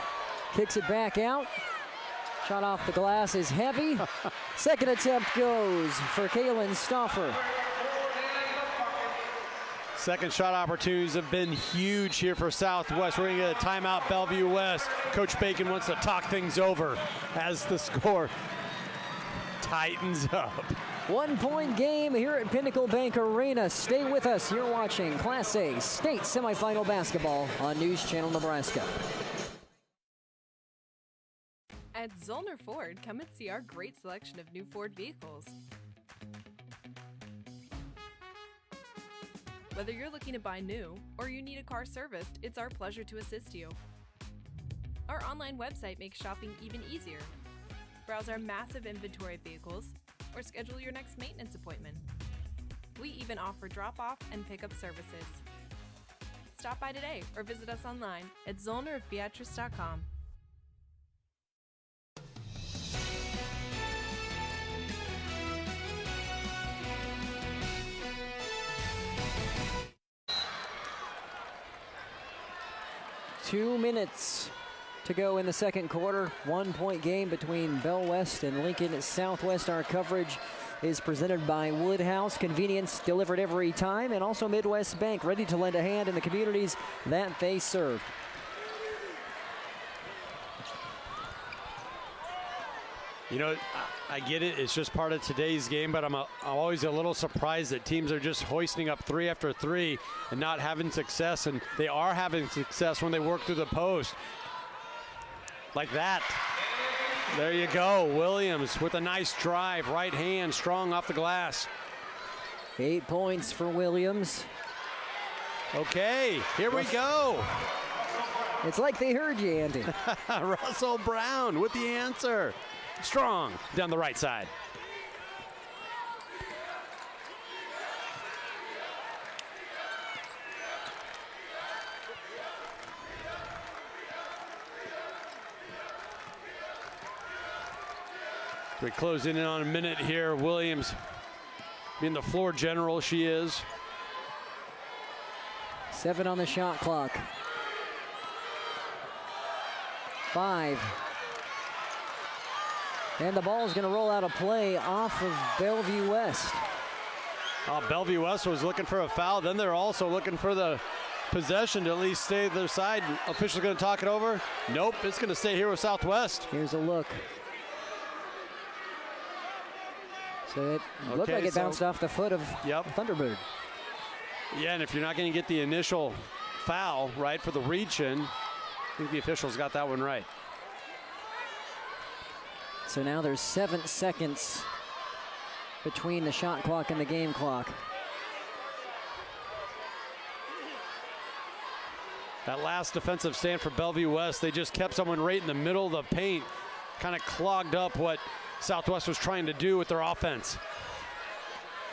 kicks it back out. Shot off the glass is heavy. Second attempt goes for Kaylin Stauffer. Second shot opportunities have been huge here for Southwest. We're going to get a timeout, Bellevue West. Coach Bacon wants to talk things over as the score tightens up. 1 point game here at Pinnacle Bank Arena. Stay with us. You're watching Class A State Semifinal Basketball on News Channel Nebraska. At Zollner Ford, come and see our great selection of new Ford vehicles. Whether you're looking to buy new or you need a car serviced, it's our pleasure to assist you. Our online website makes shopping even easier. Browse our massive inventory of vehicles or schedule your next maintenance appointment. We even offer drop-off and pickup services. Stop by today or visit us online at zollnerofbeatrice.com. Two minutes to go in the second quarter. 1 point game between Bell West and Lincoln Southwest. Our coverage is presented by Woodhouse. Convenience delivered every time. And also Midwest Bank, ready to lend a hand in the communities that they serve. You know, I get it. It's just part of today's game, but I'm always a little surprised that teams are just hoisting up three after three and not having success. And they are having success when they work through the post. Like that. There you go. Williams with a nice drive. Right hand, strong off the glass. 8 points for Williams. Okay, here we go. It's like they heard you, Andy. Russell Brown with the answer. Strong down the right side. We close in on a minute here. Williams being the floor general she is. 7 on the shot clock. 5. And the ball is going to roll out a play off of Bellevue West. Bellevue West was looking for a foul. Then they're also looking for the possession to at least stay to their side. Officials going to talk it over? Nope, it's going to stay here with Southwest. Here's a look. So it looked like it bounced off the foot of Thunderbird. Yeah, and if you're not going to get the initial foul, right, for the reach-in, I think the officials got that one right. So now there's 7 seconds between the shot clock and the game clock. That last defensive stand for Bellevue West, they just kept someone right in the middle of the paint, kind of clogged up what Southwest was trying to do with their offense.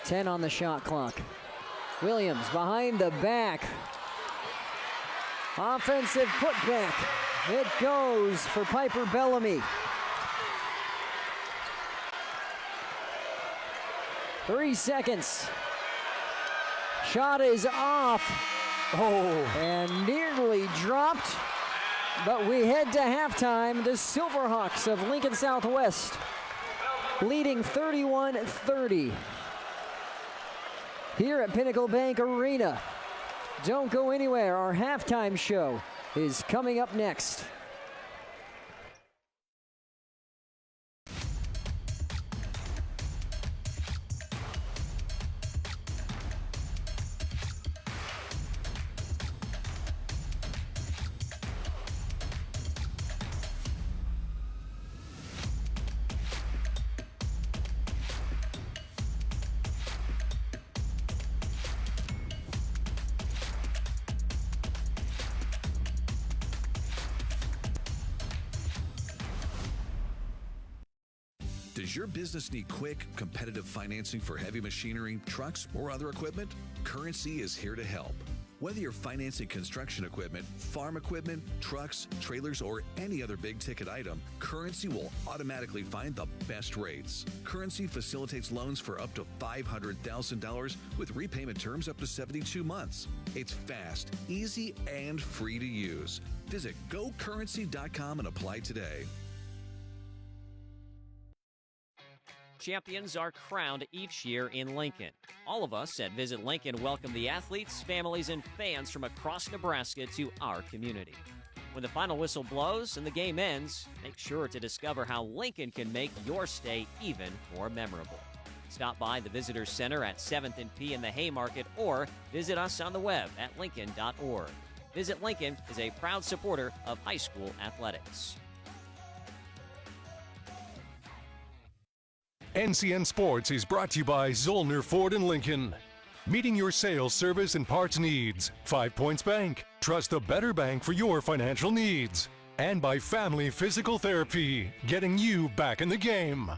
10 on the shot clock. Williams behind the back. Offensive putback. It goes for Piper Bellamy. 3 seconds. Shot is off. And nearly dropped. But we head to halftime. The Silverhawks of Lincoln Southwest leading 31-30 here at Pinnacle Bank Arena. Don't go anywhere. Our halftime show is coming up next. Does your business need quick, competitive financing for heavy machinery, trucks, or other equipment? Currency is here to help. Whether you're financing construction equipment, farm equipment, trucks, trailers, or any other big-ticket item, Currency will automatically find the best rates. Currency facilitates loans for up to $500,000 with repayment terms up to 72 months. It's fast, easy, and free to use. Visit gocurrency.com and apply today. Champions are crowned each year in Lincoln. All of us at Visit Lincoln welcome the athletes, families, and fans from across Nebraska to our community. When the final whistle blows and the game ends, make sure to discover how Lincoln can make your stay even more memorable. Stop by the Visitors Center at 7th and P in the Haymarket or visit us on the web at lincoln.org. Visit Lincoln is a proud supporter of high school athletics. NCN Sports is brought to you by Zollner Ford and Lincoln. Meeting your sales, service, and parts needs. 5 Points Bank. Trust the better bank for your financial needs. And by Family Physical Therapy, getting you back in the game.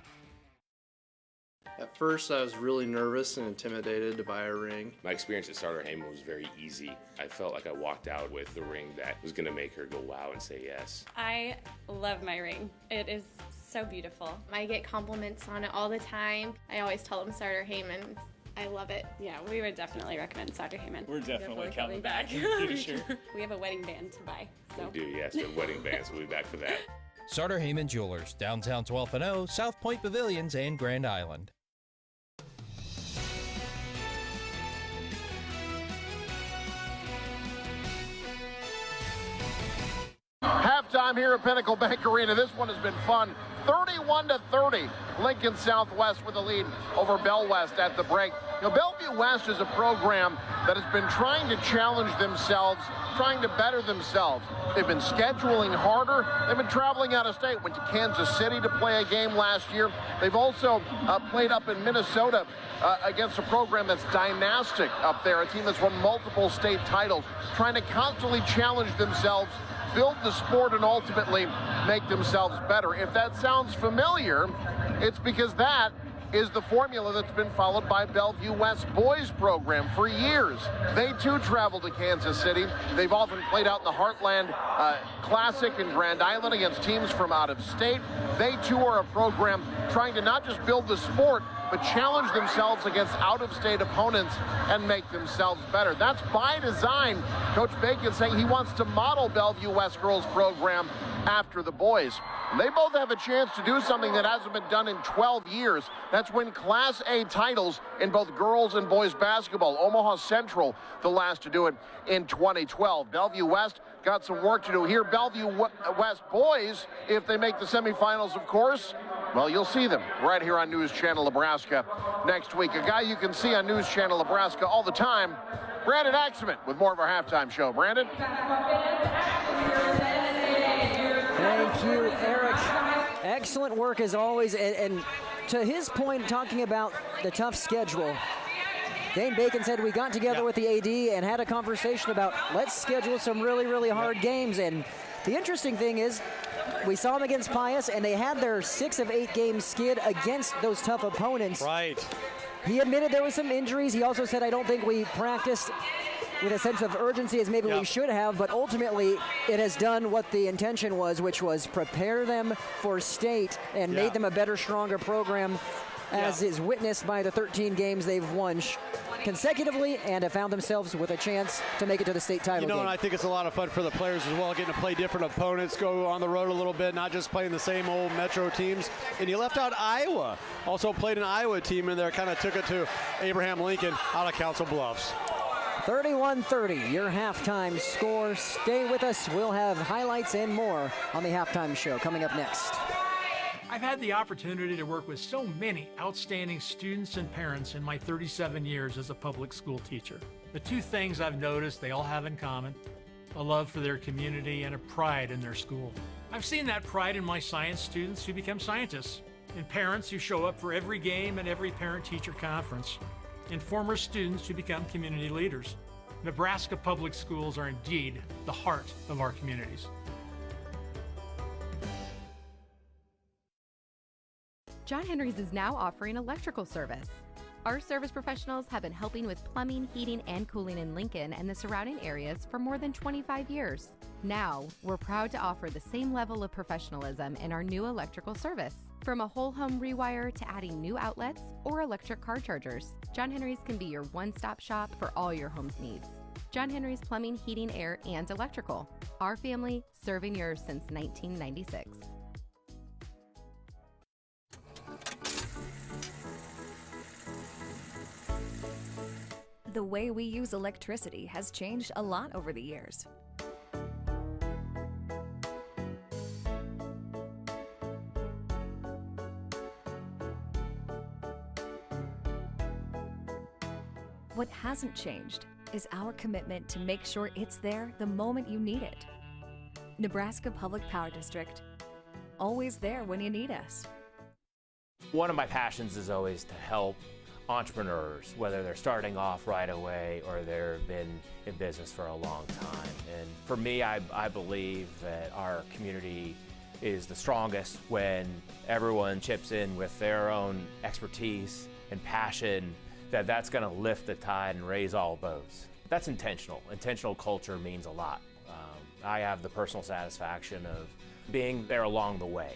At first, I was really nervous and intimidated to buy a ring. My experience at Starter Heyman was very easy. I felt like I walked out with the ring that was going to make her go wow and say yes. I love my ring. It is so beautiful. I get compliments on it all the time. I always tell them Starter Heyman. I love it. Yeah, we would definitely recommend Starter Heyman. We're definitely coming back. Sure. We have a wedding band to buy. So. We do, yes. We have wedding bands. We'll be back for that. Starter Heyman Jewelers, downtown 12th and O, South Point Pavilions, and Grand Island. Halftime here at Pinnacle Bank Arena. This one has been fun. 31-30. Lincoln Southwest with a lead over Bell West at the break. You know, Bellevue West is a program that has been trying to challenge themselves, trying to better themselves. They've been scheduling harder. They've been traveling out of state. Went to Kansas City to play a game last year. They've also played up in Minnesota against a program that's dynastic up there, a team that's won multiple state titles, trying to constantly challenge themselves, build the sport, and ultimately make themselves better. If that sounds familiar, it's because that is the formula that's been followed by Bellevue West boys program for years. They too travel to Kansas City. They've often played out in the Heartland Classic in Grand Island against teams from out of state. They too are a program trying to not just build the sport, but challenge themselves against out-of-state opponents and make themselves better. That's by design. Coach Bacon saying he wants to model Bellevue West girls program after the boys. They both have a chance to do something that hasn't been done in 12 years. That's win Class A titles in both girls and boys basketball. Omaha Central, the last to do it in 2012. Bellevue West got some work to do here. Bellevue West boys, if they make the semifinals, of course, well, you'll see them right here on News Channel Nebraska next week. A guy you can see on News Channel Nebraska all the time, Brandon Axelman, with more of our halftime show. Brandon? Thank you, Eric. Excellent work as always, and to his point, talking about the tough schedule, Dane Bacon said we got together with the AD and had a conversation about let's schedule some really, really hard games. And the interesting thing is we saw them against Pius, and they had their 6 of 8 games skid against those tough opponents. Right. He admitted there was some injuries. He also said, I don't think we practiced with a sense of urgency as maybe we should have, but ultimately it has done what the intention was, which was prepare them for state and made them a better, stronger program, as is witnessed by the 13 games they've won consecutively and have found themselves with a chance to make it to the state title game. And I think it's a lot of fun for the players as well, getting to play different opponents, go on the road a little bit, not just playing the same old Metro teams. And you left out Iowa. Also played an Iowa team in there, kind of took it to Abraham Lincoln out of Council Bluffs. 31-30, your halftime score. Stay with us. We'll have highlights and more on the halftime show coming up next. I've had the opportunity to work with so many outstanding students and parents in my 37 years as a public school teacher. The two things I've noticed they all have in common: a love for their community and a pride in their school. I've seen that pride in my science students who become scientists, in parents who show up for every game and every parent-teacher conference, in former students who become community leaders. Nebraska public schools are indeed the heart of our communities. John Henry's is now offering electrical service. Our service professionals have been helping with plumbing, heating, and cooling in Lincoln and the surrounding areas for more than 25 years. Now, we're proud to offer the same level of professionalism in our new electrical service. From a whole home rewire to adding new outlets or electric car chargers, John Henry's can be your one-stop shop for all your home's needs. John Henry's Plumbing, Heating, Air, and Electrical. Our family serving yours since 1996. The way we use electricity has changed a lot over the years. What hasn't changed is our commitment to make sure it's there the moment you need it. Nebraska Public Power District, always there when you need us. One of my passions is always to help entrepreneurs, whether they're starting off right away or they've been in business for a long time. And for me, I believe that our community is the strongest when everyone chips in with their own expertise and passion, that's going to lift the tide and raise all boats. That's intentional. Intentional culture means a lot. I have the personal satisfaction of being there along the way.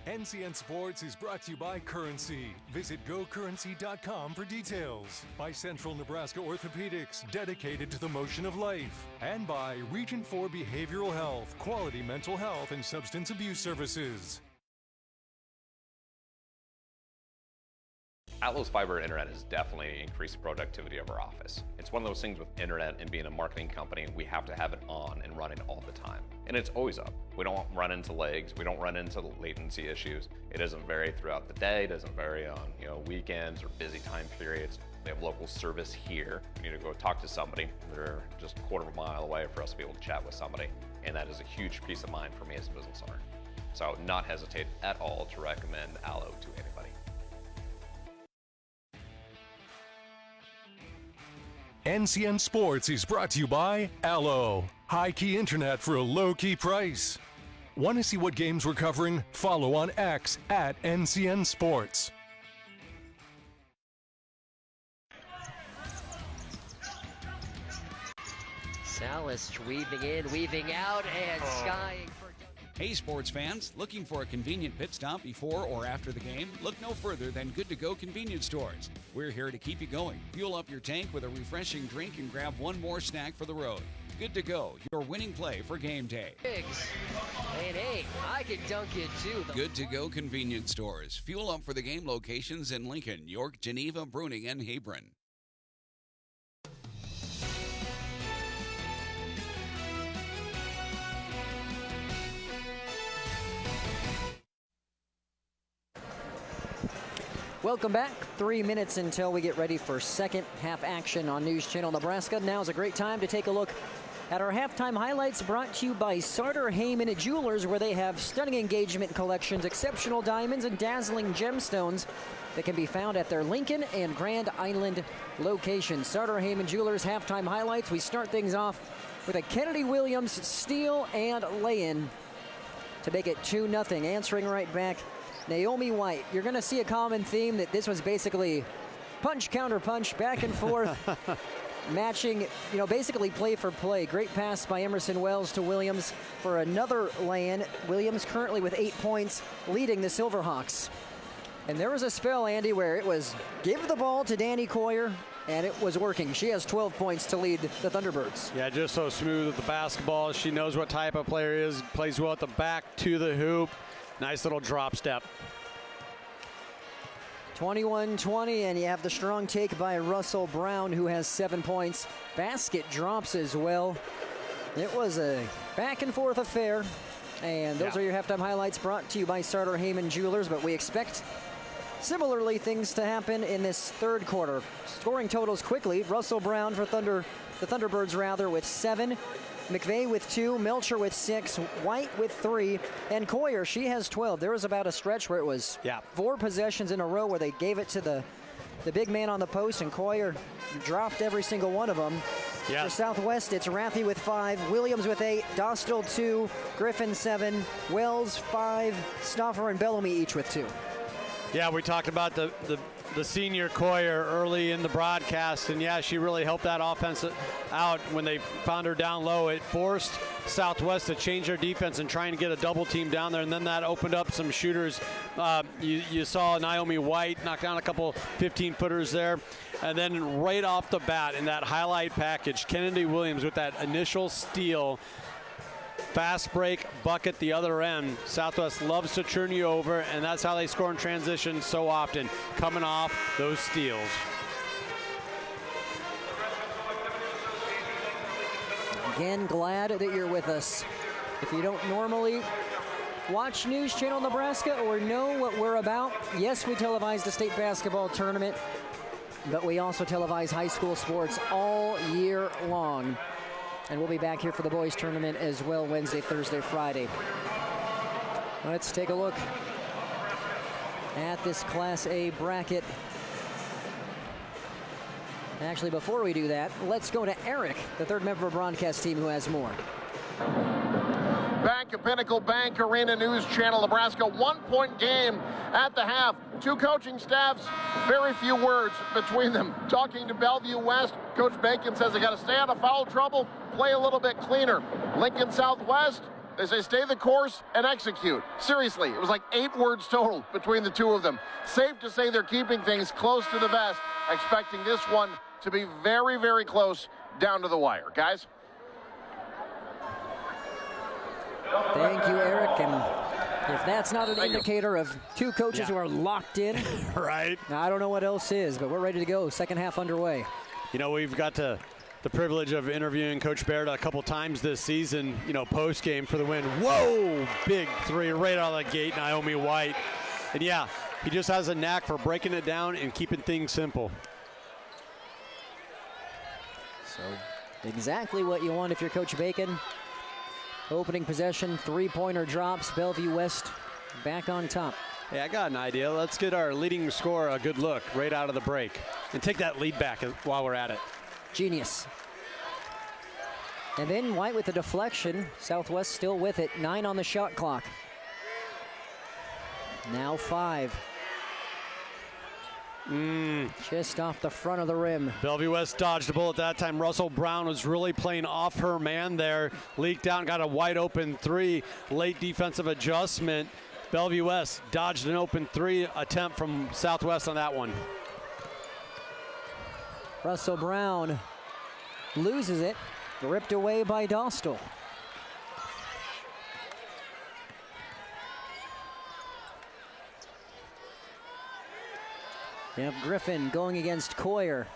NCN Sports is brought to you by Currency. Visit GoCurrency.com for details. By Central Nebraska Orthopedics, dedicated to the motion of life. And by Region 4 Behavioral Health, quality mental health and substance abuse services. Atlo's fiber internet has definitely increased the productivity of our office. It's one of those things with internet and being a marketing company, we have to have it on and running all the time. And it's always up. We don't run into lags, we don't run into latency issues. It doesn't vary throughout the day, it doesn't vary on weekends or busy time periods. We have local service here. We need to go talk to somebody. They're just a quarter of a mile away for us to be able to chat with somebody. And that is a huge peace of mind for me as a business owner. So I would not hesitate at all to recommend Allo to anybody. NCN Sports is brought to you by Allo. High-key internet for a low-key price. Want to see what games we're covering? Follow on X at NCN Sports. Salas weaving in, weaving out, and skying for... Hey, sports fans, looking for a convenient pit stop before or after the game? Look no further than Good To Go convenience stores. We're here to keep you going. Fuel up your tank with a refreshing drink and grab one more snack for the road. Good To Go, your winning play for game day. And hey, I can dunk it too. Good To Go convenience stores. Fuel up for the game locations in Lincoln, York, Geneva, Bruning, and Hebron. Welcome back. 3 minutes until we get ready for second half action on News Channel Nebraska. Now's a great time to take a look at our halftime highlights, brought to you by Sartor Heyman Jewelers, where they have stunning engagement collections, exceptional diamonds, and dazzling gemstones that can be found at their Lincoln and Grand Island locations. Sartor Heyman Jewelers halftime highlights. We start things off with a Kennedy Williams steal and lay-in to make it 2-0. Answering right back, Naomi White. You're going to see a common theme that this was basically punch, counter punch, back and forth, matching, basically play for play. Great pass by Emerson Wells to Williams for another lay-in. Williams currently with 8 points, leading the Silverhawks. And there was a spell, Andy, where it was give the ball to Danny Coyer, and it was working. She has 12 points to lead the Thunderbirds. Yeah, just so smooth with the basketball. She knows what type of player is, plays well at the back to the hoop. Nice little drop step. 21-20, and you have the strong take by Russell Brown, who has 7 points. Basket drops as well. It was a back-and-forth affair, and those are your halftime highlights brought to you by Sartor Heyman Jewelers, but we expect similarly things to happen in this third quarter. Scoring totals quickly. Russell Brown for the Thunderbirds with 7. McVeigh with 2, Melcher with 6, White with 3, and Coyer, she has 12. There was about a stretch where it was 4 possessions in a row where they gave it to the big man on the post, and Coyer dropped every single one of them. For Southwest, it's Raffy with 5, Williams with 8, Dostal 2, Griffin 7, Wells 5, Stoffer and Bellamy each with 2. Yeah, we talked about the senior Coyer early in the broadcast, and yeah, she really helped that offense out when they found her down low. It forced Southwest to change their defense and trying to get a double team down there, and then that opened up some shooters. You saw Naomi White knock down a couple 15-footers there, and then right off the bat in that highlight package, Kennedy Williams with that initial steal. Fast break, bucket the other end. Southwest loves to turn you over, and that's how they score in transition so often, coming off those steals. Again, glad that you're with us. If you don't normally watch News Channel Nebraska or know what we're about, yes, we televise the state basketball tournament, but we also televise high school sports all year long. And we'll be back here for the boys tournament as well Wednesday, Thursday, Friday. Let's take a look at this Class A bracket. Actually, before we do that, let's go to Eric, the third member of our broadcast team, who has more. Back at Pinnacle Bank Arena, News Channel Nebraska. 1-point game at the half. 2 coaching staffs, very few words between them. Talking to Bellevue West, Coach Bacon says they got to stay out of foul trouble, play a little bit cleaner. Lincoln Southwest, they say stay the course and execute. Seriously, it was like 8 words total between the two of them. Safe to say they're keeping things close to the vest, expecting this one to be very, very close down to the wire. Guys? Thank you, Eric. And if that's not an indicator of 2 coaches who are locked in, right? I don't know what else is, but we're ready to go. Second half underway. We've got the privilege of interviewing Coach Baird a couple times this season, post game for the win. Whoa, big 3 right out of the gate, Naomi White. And yeah, he just has a knack for breaking it down and keeping things simple. So exactly what you want if you're Coach Bacon. Opening possession, 3-pointer drops. Bellevue West back on top. Hey, I got an idea. Let's get our leading scorer a good look right out of the break and take that lead back while we're at it. Genius. And then White with the deflection. Southwest still with it. 9 on the shot clock. Now 5. Just off the front of the rim. Bellevue West dodged a bullet that time. Russell Brown was really playing off her man there. Leaked out and got a wide open three. Late defensive adjustment. Bellevue West dodged an open three attempt from Southwest on that one. Russell Brown loses it. Ripped away by Dostal. You have Griffin going against Coyer.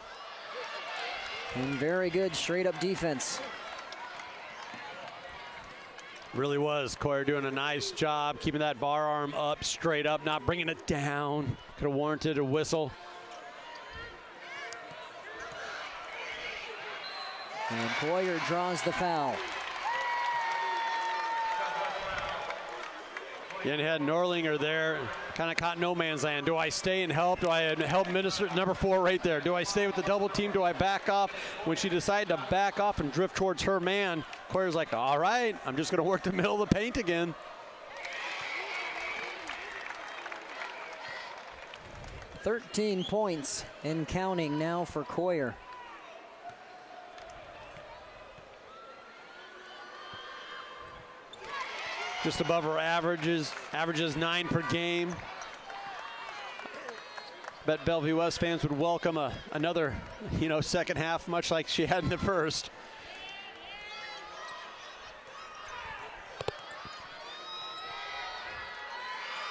And very good straight up defense. Really was. Coyer doing a nice job keeping that bar arm up, straight up, not bringing it down. Could have warranted a whistle. And Coyer draws the foul. Yeah, and had Norlinger there, kind of caught no man's land. Do I stay and help? Do I help minister? Number 4 right there. Do I stay with the double team? Do I back off? When she decided to back off and drift towards her man, Coyer's like, all right, I'm just going to work the middle of the paint again. "13 points and counting now for Coyer. Just above her averages 9 per game. Bet Bellevue West fans would welcome another, second half, much like she had in the first.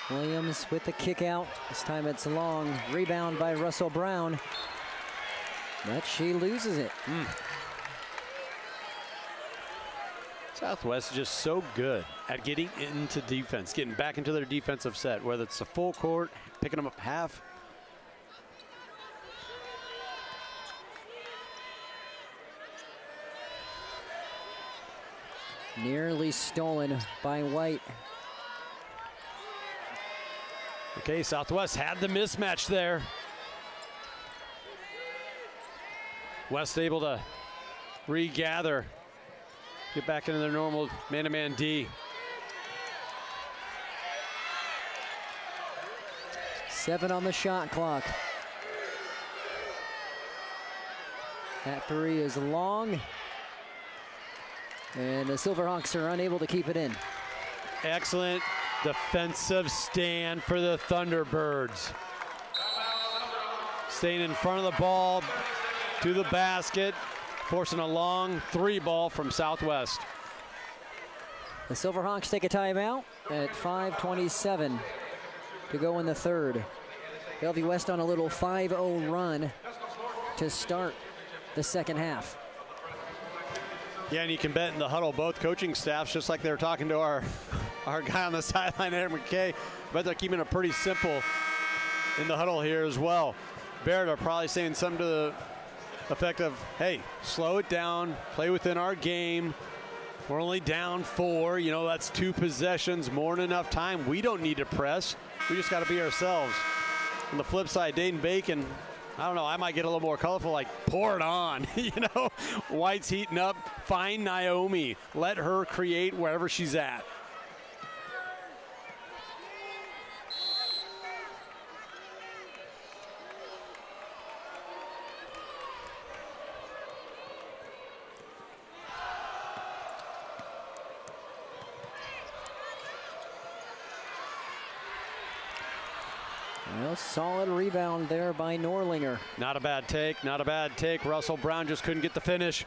Williams with the kick out. This time it's long. Rebound by Russell Brown. But she loses it. Southwest is just so good at getting into defense, getting back into their defensive set, whether it's the full court, picking them up half. Nearly stolen by White. Okay, Southwest had the mismatch there. West able to regather. Get back into their normal man-to-man D. 7 on the shot clock. That 3 is long. And the Silverhawks are unable to keep it in. Excellent defensive stand for the Thunderbirds. Staying in front of the ball to the basket. Forcing a long 3 ball from Southwest. The Silverhawks take a timeout at 5:27 to go in the third. Bellevue West on a little 5-0 run to start the second half. Yeah, and you can bet in the huddle, both coaching staffs, just like they were talking to our guy on the sideline, Eric McKay, but they're keeping it pretty simple in the huddle here as well. Barrett are probably saying something to the effect of, hey, slow it down, play within our game. We're only down 4. That's 2 possessions, more than enough time. We don't need to press. We just got to be ourselves. On the flip side, Dayton Bacon, I don't know, I might get a little more colorful, like pour it on. White's heating up. Find Naomi. Let her create wherever she's at. Well, solid rebound there by Norlinger. Not a bad take, not a bad take. Russell Brown just couldn't get the finish.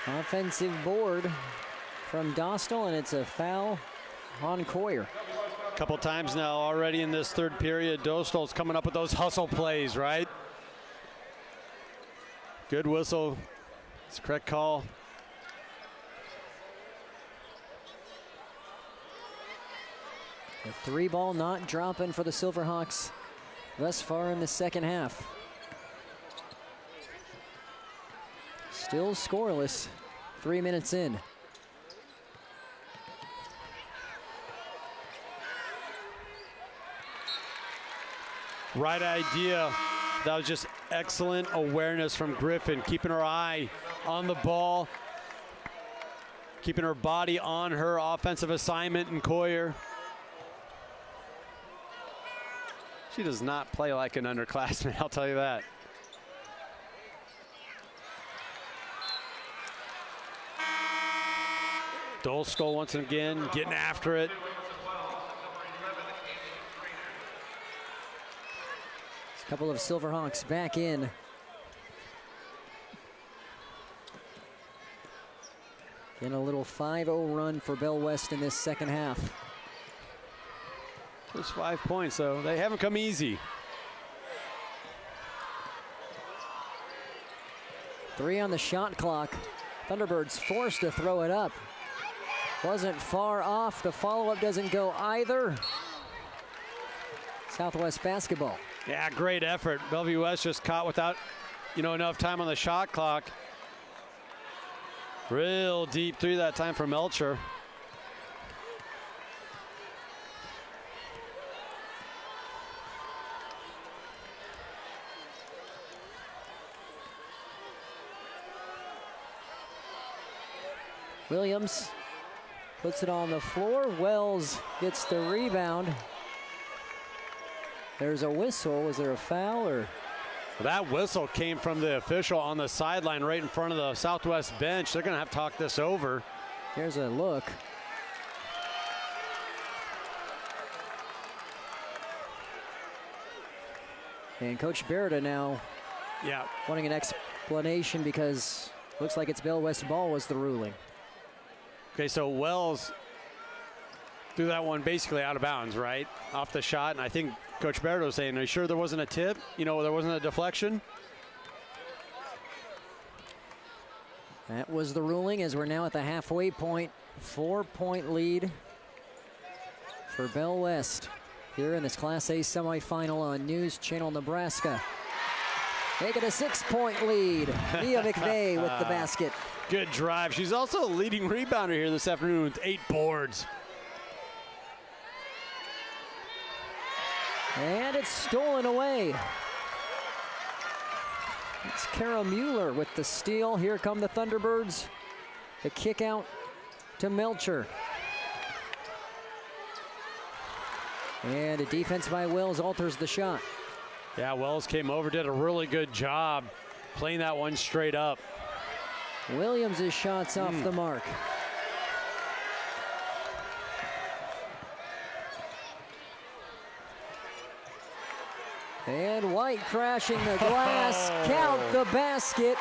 Offensive board from Dostal, and it's a foul on Coyer. A couple times now already in this third period, Dostal's coming up with those hustle plays, right? Good whistle. It's a correct call. The 3 ball not dropping for the Silverhawks thus far in the second half. Still scoreless, 3 minutes in. Right idea. That was just excellent awareness from Griffin, keeping her eye on the ball, keeping her body on her offensive assignment in Coyer. She does not play like an underclassman, I'll tell you that. Dolskol once again getting after it. A couple of Silverhawks back in. In a little 5-0 run for Bell West in this second half. Just 5 points, though. They haven't come easy. 3 on the shot clock. Thunderbirds forced to throw it up. Wasn't far off. The follow-up doesn't go either. Southwest basketball. Yeah, great effort. Bellevue West just caught without, enough time on the shot clock. Real deep three that time for Melcher. Williams puts it on the floor. Wells gets the rebound. There's a whistle. Was there a foul or? That whistle came from the official on the sideline right in front of the Southwest bench. They're going to have to talk this over. Here's a look. And Coach Beretta now wanting an explanation because looks like it's Bell West ball was the ruling. Okay, so Wells threw that one basically out of bounds, right? Off the shot, and I think Coach Beretta was saying, are you sure there wasn't a tip? There wasn't a deflection? That was the ruling as we're now at the halfway point. 4-point lead for Bell West here in this Class A semifinal on News Channel Nebraska. Make it a 6-point lead. Mia McVeigh with the basket. Good drive. She's also a leading rebounder here this afternoon with 8 boards. And it's stolen away. It's Kara Mueller with the steal. Here come the Thunderbirds. The kick out to Melcher. And a defense by Wells alters the shot. Yeah, Wells came over, did a really good job playing that one straight up. Williams' shot's off the mark. And White crashing the glass. Count the basket.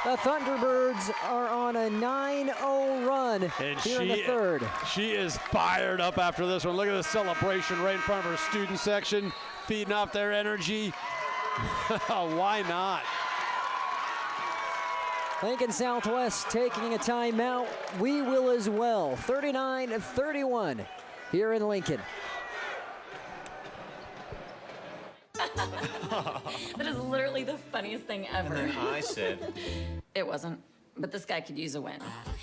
The Thunderbirds are on a 9-0 run here in the third. She is fired up after this one. Look at the celebration right in front of her student section, feeding off their energy. Why not? Lincoln Southwest taking a timeout. We will as well. 39-31 here in Lincoln. That is literally the funniest thing ever. And then I said, It wasn't, but this guy could use a win.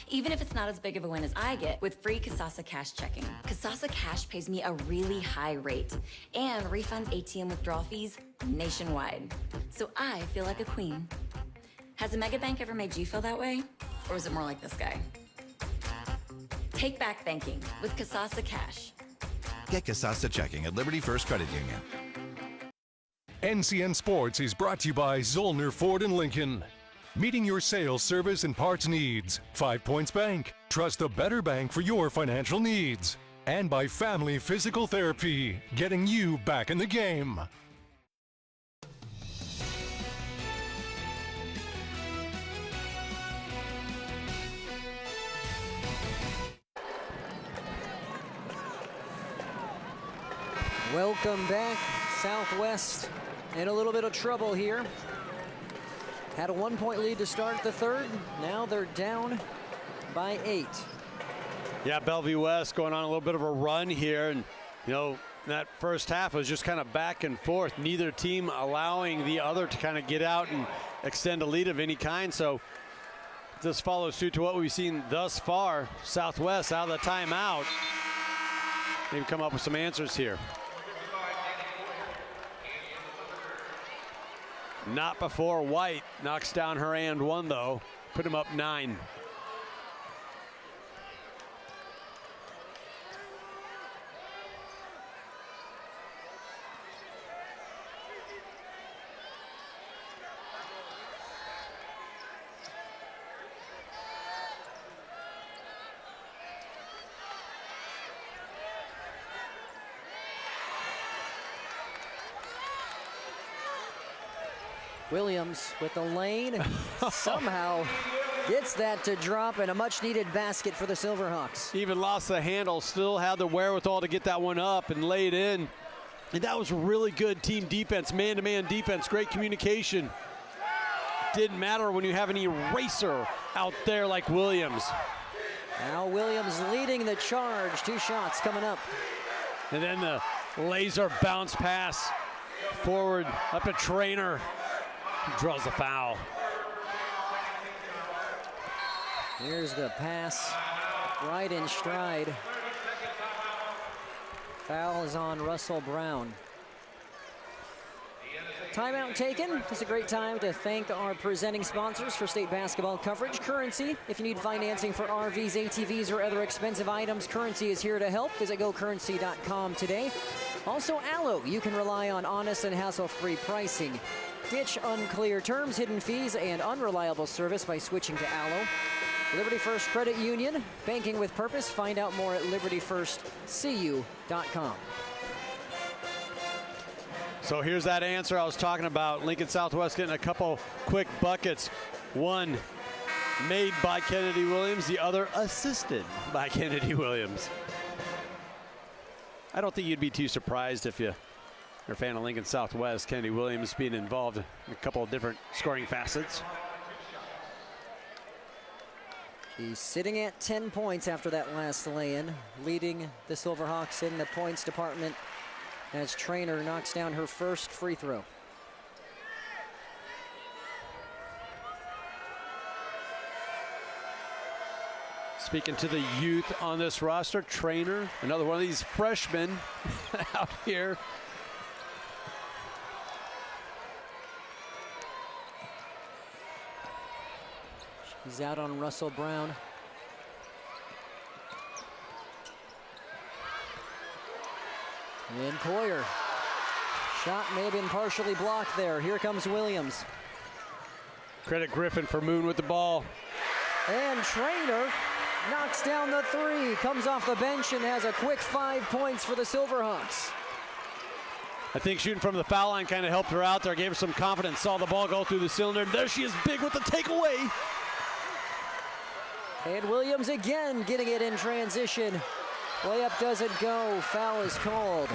Even if it's not as big of a win as I get with free Kasasa Cash checking. Kasasa Cash pays me a really high rate and refunds ATM withdrawal fees nationwide. So I feel like a queen. Has a mega bank ever made you feel that way? Or is it more like this guy? Take back banking with Kasasa Cash. Get Kasasa checking at Liberty First Credit Union. NCN Sports is brought to you by Zollner Ford and Lincoln. Meeting your sales, service, and parts needs. 5 Points Bank. Trust a better bank for your financial needs. And by Family Physical Therapy, getting you back in the game. Welcome back, Southwest. In a little bit of trouble here. Had a 1-point lead to start the third. Now they're down by 8. Yeah, Bellevue West going on a little bit of a run here. And, that first half was just kind of back and forth. Neither team allowing the other to kind of get out and extend a lead of any kind. So this follows suit to what we've seen thus far. Southwest out of the timeout. They've come up with some answers here. Not before White knocks down her and one, though. Put him up 9. Williams with the lane, somehow gets that to drop, and a much-needed basket for the Silverhawks. Even lost the handle, still had the wherewithal to get that one up and lay it in. And that was really good team defense, man-to-man defense, great communication. Didn't matter when you have an eraser out there like Williams. Now Williams leading the charge. 2 shots coming up. And then the laser bounce pass forward up to Trainer. Draws the foul. Here's the pass right in stride. Foul is on Russell Brown. Timeout taken. It's a great time to thank our presenting sponsors for state basketball coverage. Currency. If you need financing for RVs, ATVs, or other expensive items, Currency is here to help. Visit gocurrency.com today. Also, Allo. You can rely on honest and hassle-free pricing. Ditch unclear terms, hidden fees, and unreliable service by switching to Allo. Liberty First Credit Union. Banking with purpose. Find out more at libertyfirstcu.com. So here's that answer I was talking about. Lincoln Southwest getting a couple quick buckets. One made by Kennedy Williams, the other assisted by Kennedy Williams. I don't think you'd be too surprised if you're a fan of Lincoln Southwest, Kennedy Williams being involved in a couple of different scoring facets. He's sitting at 10 points after that last lay-in, leading the Silverhawks in the points department as Trainer knocks down her first free throw. Speaking to the youth on this roster, Trainer, another one of these freshmen out here. He's out on Russell Brown. And Poyer. Shot may have been partially blocked there. Here comes Williams. Credit Griffin for Moon with the ball. And Trainer knocks down the 3. Comes off the bench and has a quick 5 points for the Silverhawks. I think shooting from the foul line kind of helped her out there, gave her some confidence, saw the ball go through the cylinder. And there she is, big with the takeaway. And Williams again getting it in transition. Layup doesn't go. Foul is called.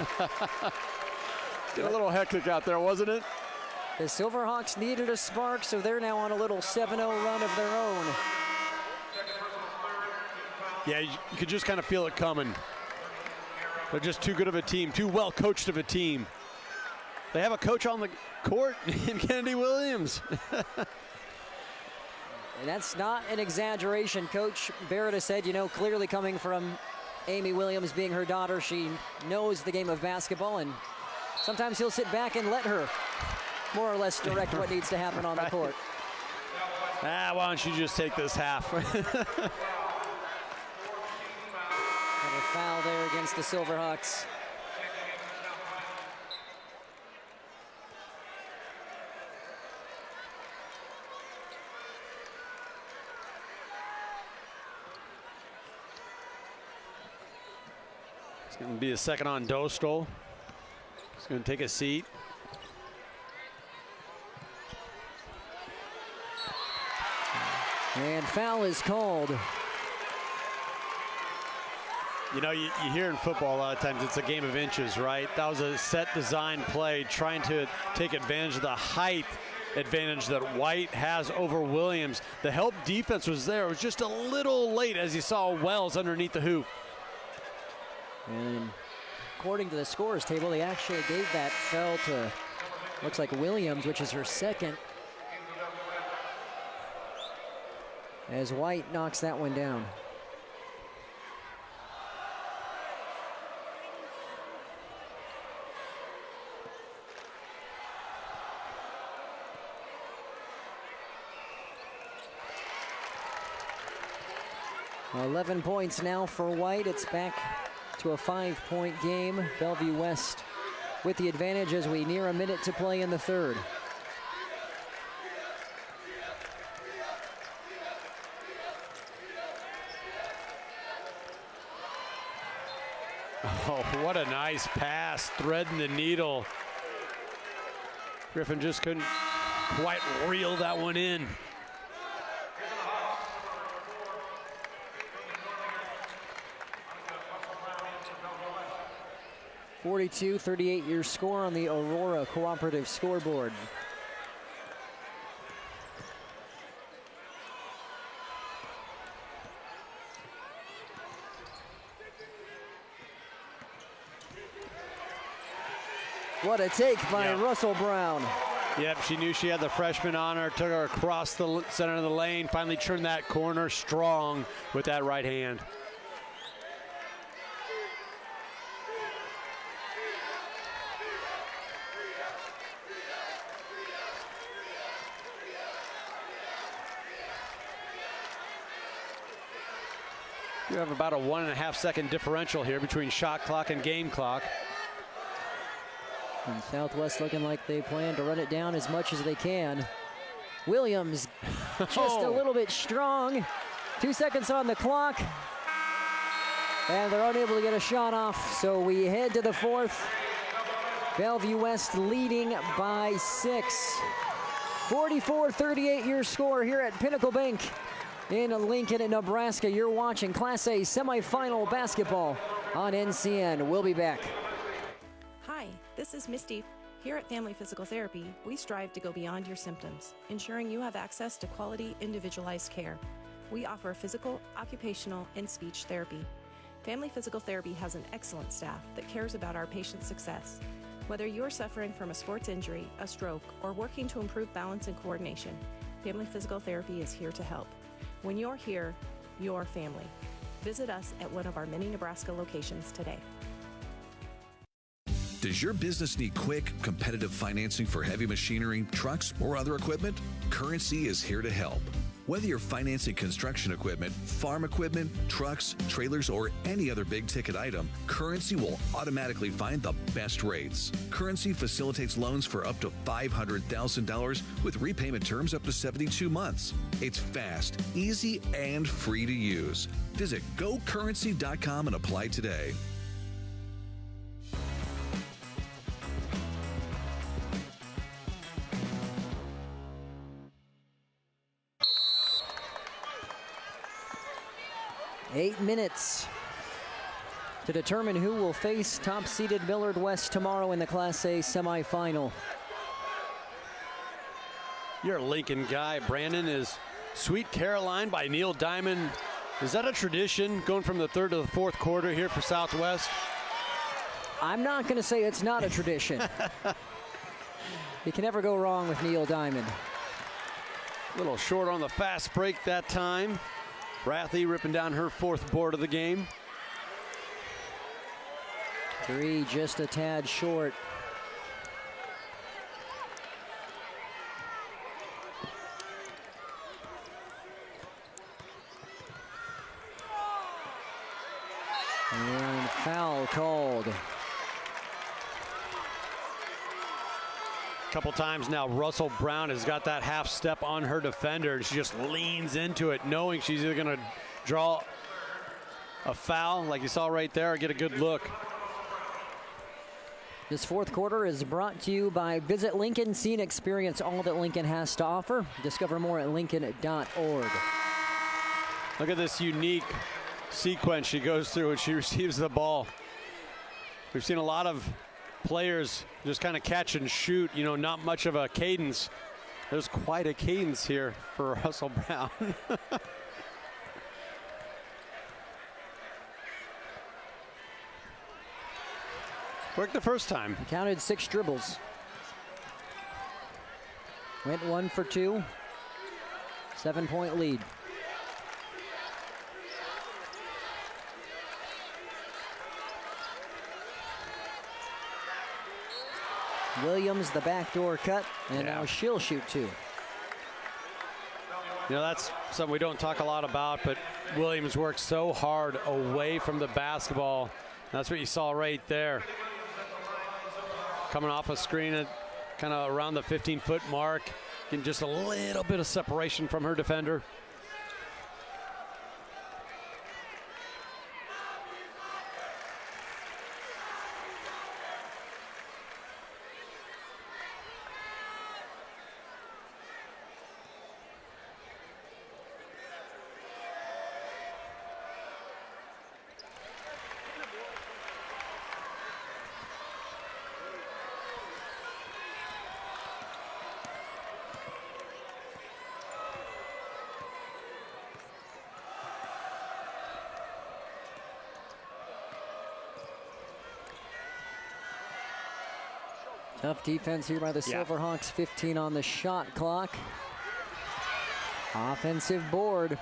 Get a little hectic out there, wasn't it? The Silverhawks needed a spark, so they're now on a little 7-0 run of their own. Yeah, you could just kind of feel it coming. They're just too good of a team, too well coached of a team. They have a coach on the court in Kennedy Williams. And that's not an exaggeration. Coach Barrett has said, you know, clearly coming from Amy Williams being her daughter, she knows the game of basketball, and sometimes he'll sit back and let her more or less direct what needs to happen on the court. Why don't you just take this half? Have a foul there against the Silverhawks. It's going to be a second on Dostal. He's going to take a seat. And foul is called. You know, you hear in football a lot of times it's a game of inches, right? That was a set design play trying to take advantage of the height advantage that White has over Williams. The help defense was there. It was just a little late as you saw Wells underneath the hoop. And according to the scores table, they actually gave that foul to, looks like Williams, which is her second. As White knocks that one down. Well, 11 points now for White. It's back to a 5-point game. Bellevue West with the advantage as we near a minute to play in the third. Oh, what a nice pass, threading the needle. Griffin just couldn't quite reel that one in. .42-38 your score on the Aurora Cooperative scoreboard. What a take by Russell Brown. Yep, she knew she had the freshman on her, took her across the center of the lane, finally turned that corner strong with that right hand. You have about a 1.5 second differential here between shot clock and game clock. And Southwest looking like they plan to run it down as much as they can. Williams just a little bit strong. 2 seconds on the clock. And they're unable to get a shot off, so we head to the fourth. Bellevue West leading by 6. 44-38 your score here at Pinnacle Bank in Lincoln, Nebraska. You're watching Class A semifinal basketball on NCN. We'll be back. Hi, this is Misty. Here at Family Physical Therapy, we strive to go beyond your symptoms, ensuring you have access to quality, individualized care. We offer physical, occupational, and speech therapy. Family Physical Therapy has an excellent staff that cares about our patients' success. Whether you're suffering from a sports injury, a stroke, or working to improve balance and coordination, Family Physical Therapy is here to help. When you're here, you're family. Visit us at one of our many Nebraska locations today. Does your business need quick, competitive financing for heavy machinery, trucks, or other equipment? Currency is here to help. Whether you're financing construction equipment, farm equipment, trucks, trailers, or any other big ticket item, Currency will automatically find the best rates. Currency facilitates loans for up to $500,000 with repayment terms up to 72 months. It's fast, easy, and free to use. Visit gocurrency.com and apply today. Eight minutes to determine who will face top-seeded Millard West tomorrow in the Class A semifinal. You're a Lincoln guy. Brandon, is Sweet Caroline by Neil Diamond, is that a tradition going from the third to the fourth quarter here for Southwest? I'm not going to say it's not a tradition. You can never go wrong with Neil Diamond. A little short on the fast break that time. Brathy ripping down her fourth board of the game. 3 just a tad short. And foul called. Couple times now, Russell Brown has got that half step on her defender. She just leans into it, knowing she's either going to draw a foul, like you saw right there, or get a good look. This fourth quarter is brought to you by Visit Lincoln. See and experience all that Lincoln has to offer. Discover more at lincoln.org. Look at this unique sequence she goes through when she receives the ball. We've seen a lot of players just kind of catch and shoot, you know, not much of a cadence. There's quite a cadence here for Russell Brown. Worked the first time. He counted 6 dribbles. Went 1 for 2. 7-point lead. Williams, the backdoor cut, and now she'll shoot 2. You know, that's something we don't talk a lot about, but Williams works so hard away from the basketball. That's what you saw right there. Coming off a screen at kind of around the 15-foot mark, getting just a little bit of separation from her defender. Tough defense here by the Silverhawks. 15 on the shot clock. Offensive board.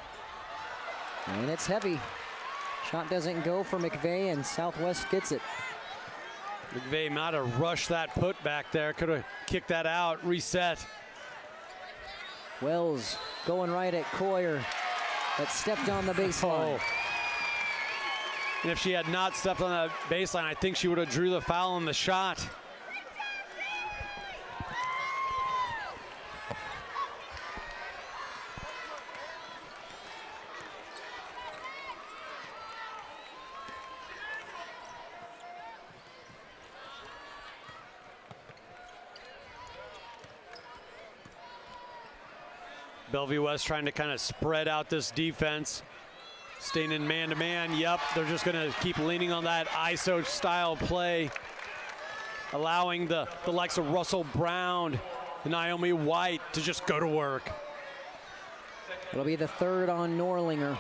And it's heavy. Shot doesn't go for McVeigh, and Southwest gets it. McVeigh might have rushed that putback there. Could have kicked that out, reset. Wells going right at Coyer, but stepped on the baseline. And if she had not stepped on that baseline, I think she would have drew the foul on the shot. Bellevue West trying to kind of spread out this defense. Staying in man-to-man. Yep, they're just going to keep leaning on that ISO-style play. Allowing the likes of Russell Brown and Naomi White to just go to work. It'll be the third on Norlinger.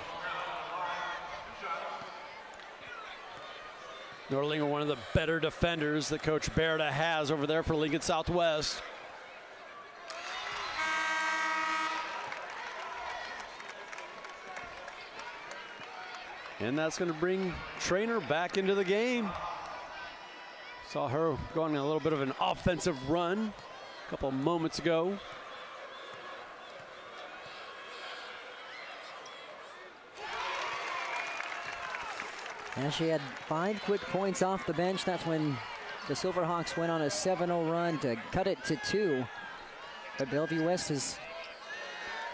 Norlinger, one of the better defenders that Coach Berta has over there for Lincoln Southwest. And that's going to bring Trainer back into the game. Saw her going a little bit of an offensive run a couple moments ago. And she had 5 quick points off the bench. That's when the Silverhawks went on a 7-0 run to cut it to 2. But Bellevue West has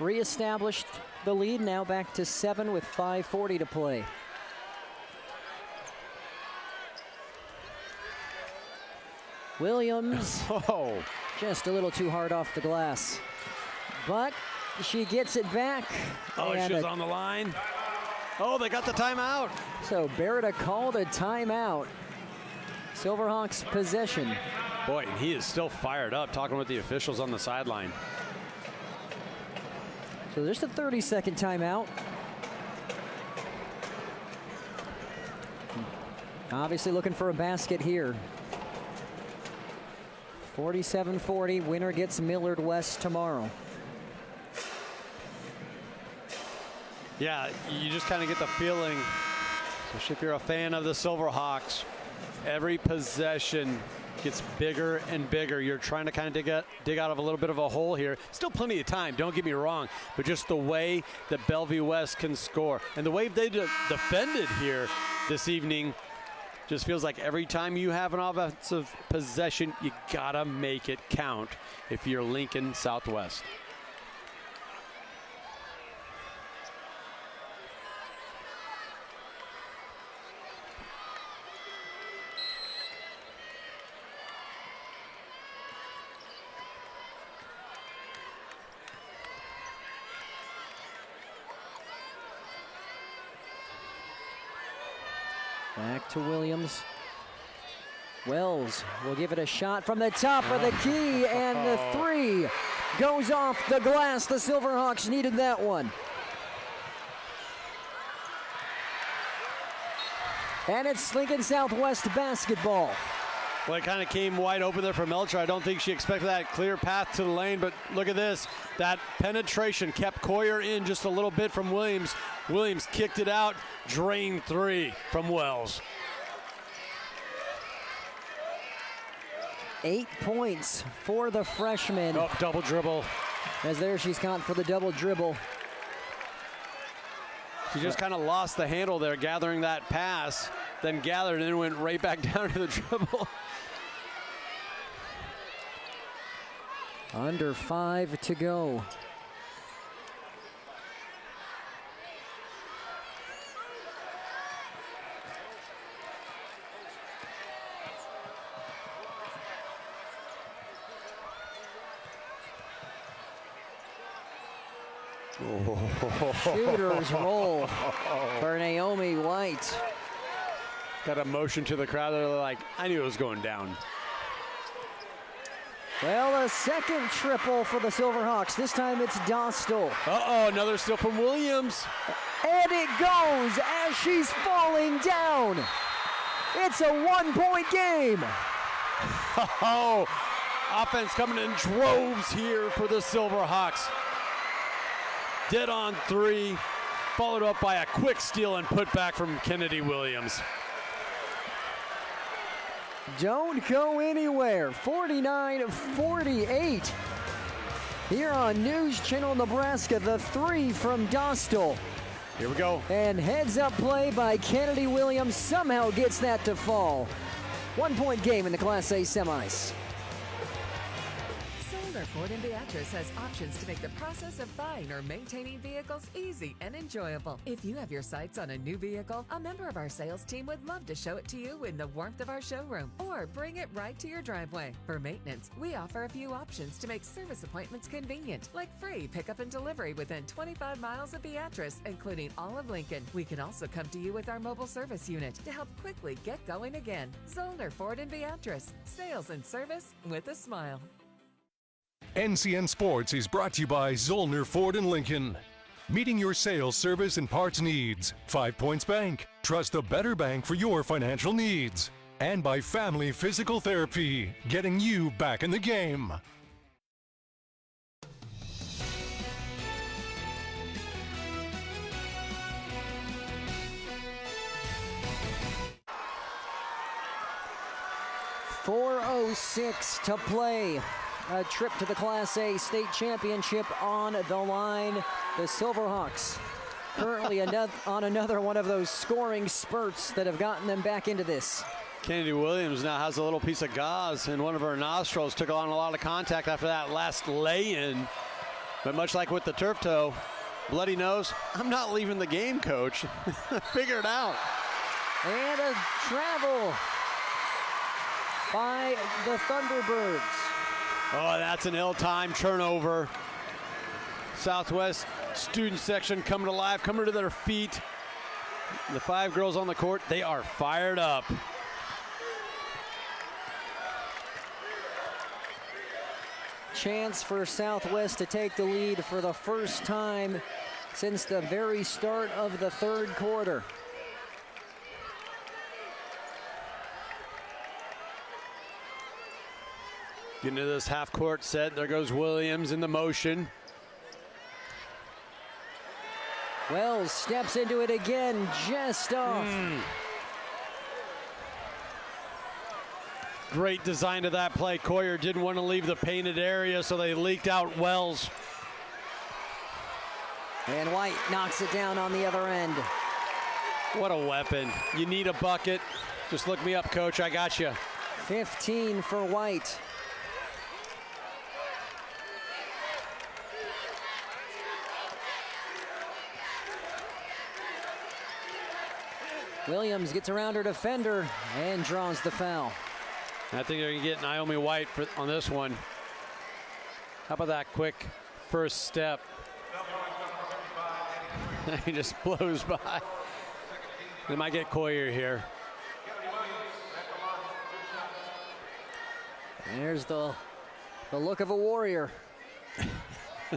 reestablished the lead, now back to 7 with 5:40 to play. Williams, just a little too hard off the glass. But she gets it back. Oh, she's on the line. Oh, they got the timeout. So Berta called a timeout. Silverhawks possession. Boy, and he is still fired up talking with the officials on the sideline. So there's a 30-second timeout. Obviously looking for a basket here. 47-40, winner gets Millard West tomorrow. Yeah, you just kind of get the feeling, especially if you're a fan of the Silverhawks, every possession gets bigger and bigger. You're trying to kind of dig out of a little bit of a hole here. Still plenty of time, don't get me wrong, but just the way that Bellevue West can score and the way they defended here this evening just feels like every time you have an offensive possession, you gotta make it count if you're Lincoln Southwest. Back to Williams. Wells will give it a shot from the top of the key, and the 3 goes off the glass. The Silverhawks needed that one. And it's Lincoln Southwest basketball. Well, it kind of came wide open there for Melcher. I don't think she expected that clear path to the lane, but look at this. That penetration kept Coyer in just a little bit from Williams. Williams kicked it out, drained 3 from Wells. 8 points for the freshman. Oh, double dribble. As there she's caught for the double dribble. She just kind of lost the handle there, gathering that pass, then gathered and then went right back down to the dribble. Under 5 to go. Shooters roll for Naomi White. Got a motion to the crowd. They're like, I knew it was going down. Well, a second triple for the Silverhawks. This time it's Dostal. Uh-oh, another steal from Williams. And it goes as she's falling down. It's a 1-point game. Oh, Offense coming in droves here for the Silverhawks. Dead on 3, followed up by a quick steal and put back from Kennedy Williams. Don't go anywhere. 49-48. Here on News Channel Nebraska, the 3 from Dostal. Here we go. And heads-up play by Kennedy Williams somehow gets that to fall. 1-point game in the Class A semis. Zollner Ford in Beatrice has options to make the process of buying or maintaining vehicles easy and enjoyable. If you have your sights on a new vehicle, a member of our sales team would love to show it to you in the warmth of our showroom or bring it right to your driveway. For maintenance, we offer a few options to make service appointments convenient, like free pickup and delivery within 25 miles of Beatrice, including all of Lincoln. We can also come to you with our mobile service unit to help quickly get going again. Zollner Ford in Beatrice. Sales and service with a smile. NCN Sports is brought to you by Zollner Ford and Lincoln. Meeting your sales, service, and parts needs. 5 Points Bank. Trust the better bank for your financial needs. And by Family Physical Therapy, getting you back in the game. .406 to play. A trip to the Class A state championship on the line. The Silverhawks currently on another one of those scoring spurts that have gotten them back into this. Kennedy Williams now has a little piece of gauze in one of her nostrils. Took on a lot of contact after that last lay-in. But much like with the turf toe, bloody nose, I'm not leaving the game, coach. Figure it out. And a travel by the Thunderbirds. Oh, that's an ill-timed turnover. Southwest student section coming alive, coming to their feet. The 5 girls on the court, they are fired up. Chance for Southwest to take the lead for the first time since the very start of the third quarter. Getting to this half-court set. There goes Williams in the motion. Wells steps into it again, just off. Great design to that play. Coyer didn't want to leave the painted area, so they leaked out Wells. And White knocks it down on the other end. What a weapon. You need a bucket. Just look me up, coach. I got you. 15 for White. Williams gets around her defender and draws the foul. I think they're going to get Naomi White on this one. How about that quick first step? He just blows by. They might get Coyer here. There's the look of a warrior.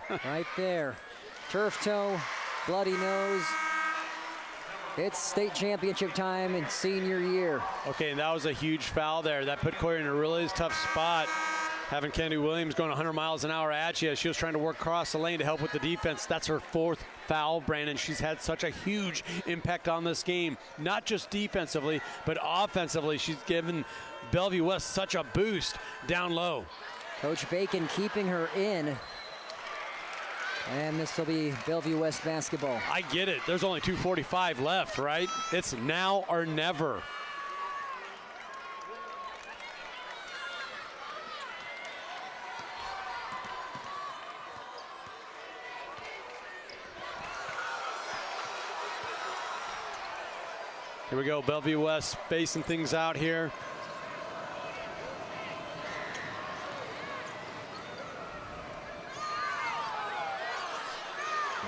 Right there. Turf toe, bloody nose. It's state championship time in senior year. Okay, and that was a huge foul there. That put Coyer in a really tough spot. Having Kennedy Williams going 100 miles an hour at you. She was trying to work across the lane to help with the defense. That's her 4th foul, Brandon. She's had such a huge impact on this game, not just defensively, but offensively. She's given Bellevue West such a boost down low. Coach Bacon keeping her in. And this will be Bellevue West basketball. I get it. There's only 2:45 left, right? It's now or never. Here we go, Bellevue West spacing things out here.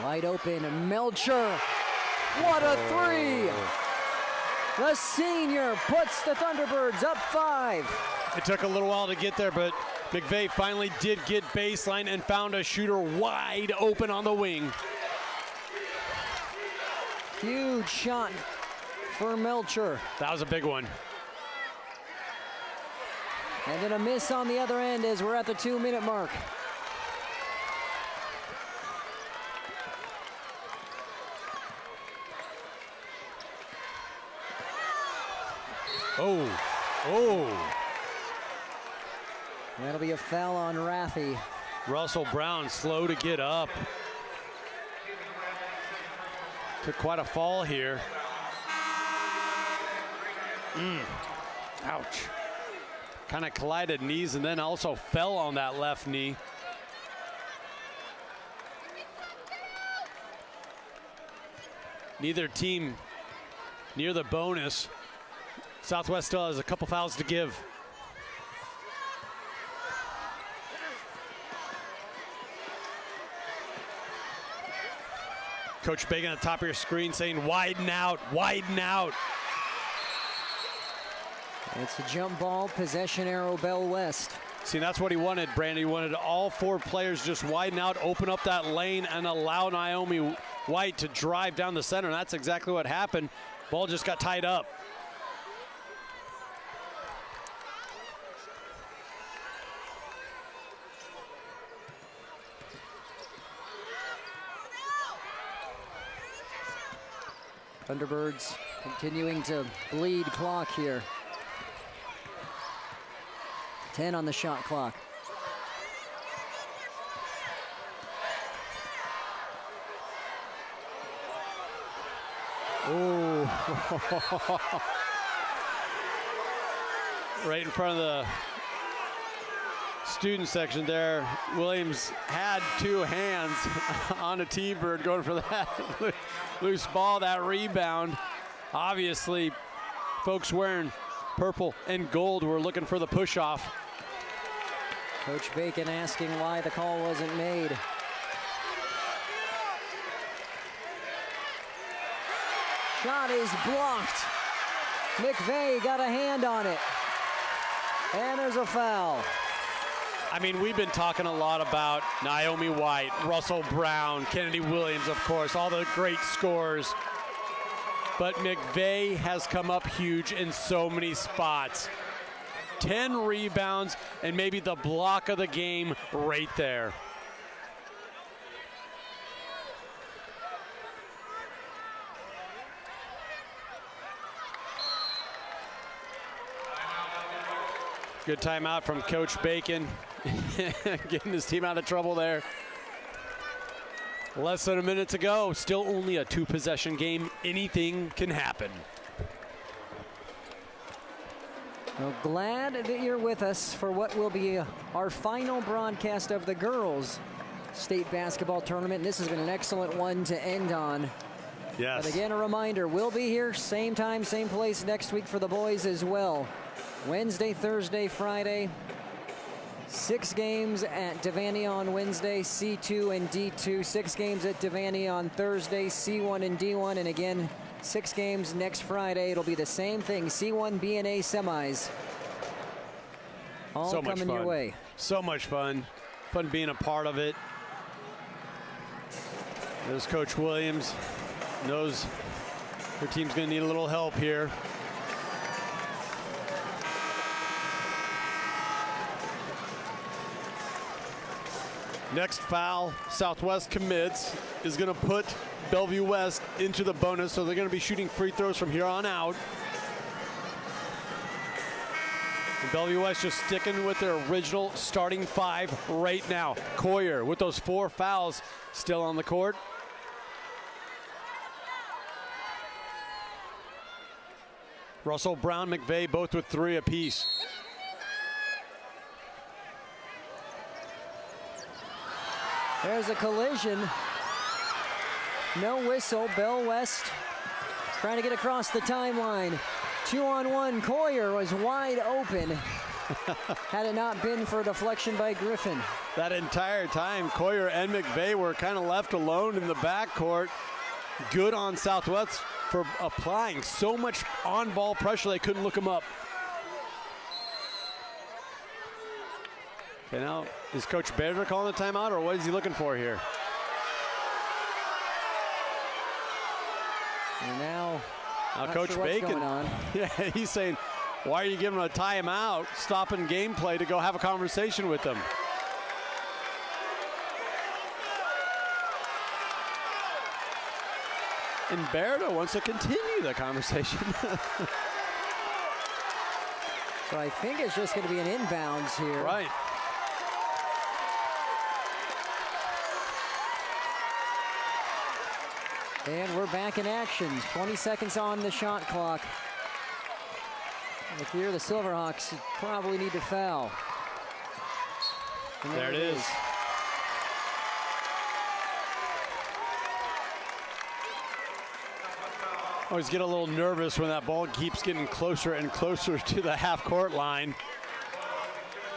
Wide open, Melcher. What a three! The senior puts the Thunderbirds up 5. It took a little while to get there, but McVeigh finally did get baseline and found a shooter wide open on the wing. Huge shot for Melcher. That was a big one. And then a miss on the other end as we're at the 2-minute mark. Oh. That'll be a foul on Rathie. Russell Brown slow to get up. Took quite a fall here. Ouch. Kind of collided knees and then also fell on that left knee. Neither team near the bonus. Southwest still has a couple fouls to give. Coach Bacon at the top of your screen saying widen out, widen out. It's a jump ball, possession arrow, Bell West. See, that's what he wanted, Brandon. He wanted all 4 players just widen out, open up that lane, and allow Naomi White to drive down the center. And that's exactly what happened. Ball just got tied up. Thunderbirds continuing to bleed clock here. 10 on the shot clock. Ooh. Right in front of the student section there. Williams had 2 hands on a T-Bird going for that loose ball, that rebound. Obviously, folks wearing purple and gold were looking for the push-off. Coach Bacon asking why the call wasn't made. Shot is blocked. McVeigh got a hand on it. And there's a foul. I mean, we've been talking a lot about Naomi White, Russell Brown, Kennedy Williams, of course, all the great scorers. But McVeigh has come up huge in so many spots. 10 rebounds and maybe the block of the game right there. Good timeout from Coach Bacon, getting his team out of trouble there. Less than a minute to go. Still only a 2-possession game. Anything can happen. Well, glad that you're with us for what will be our final broadcast of the girls' state basketball tournament. This has been an excellent one to end on. Yes. But again, a reminder, we'll be here same time, same place next week for the boys as well. Wednesday, Thursday, Friday. 6 games at Devaney on Wednesday, C2 and D2. 6 games at Devaney on Thursday, C1 and D1. And again, 6 games next Friday. It'll be the same thing, C1, B, and A semis. All so much coming fun. Your way. So much fun. Fun being a part of it. There's Coach Williams. Knows her team's going to need a little help here. Next foul Southwest commits is going to put Bellevue West into the bonus, so they're going to be shooting free throws from here on out. And Bellevue West just sticking with their original starting 5 right now. Coyer with those 4 fouls still on the court. Russell Brown, McVeigh both with 3 apiece. There's a collision. No whistle. Bell West trying to get across the timeline. 2-on-1. Coyer was wide open. Had it not been for a deflection by Griffin. That entire time, Coyer and McVeigh were kind of left alone in the backcourt. Good on Southwest for applying so much on-ball pressure they couldn't look him up. Okay, now is Coach Bader calling the timeout, or what is he looking for here? And now Coach sure Bacon. going on. Yeah, he's saying Why are you giving them a timeout, stopping gameplay to go have a conversation with them? And Berto wants to continue the conversation. So I think it's just going to be an inbounds here. Right. And we're back in action. 20 seconds on the shot clock. If you're the Silverhawks, you probably need to foul. And there it is. Always get a little nervous when that ball keeps getting closer and closer to the half-court line.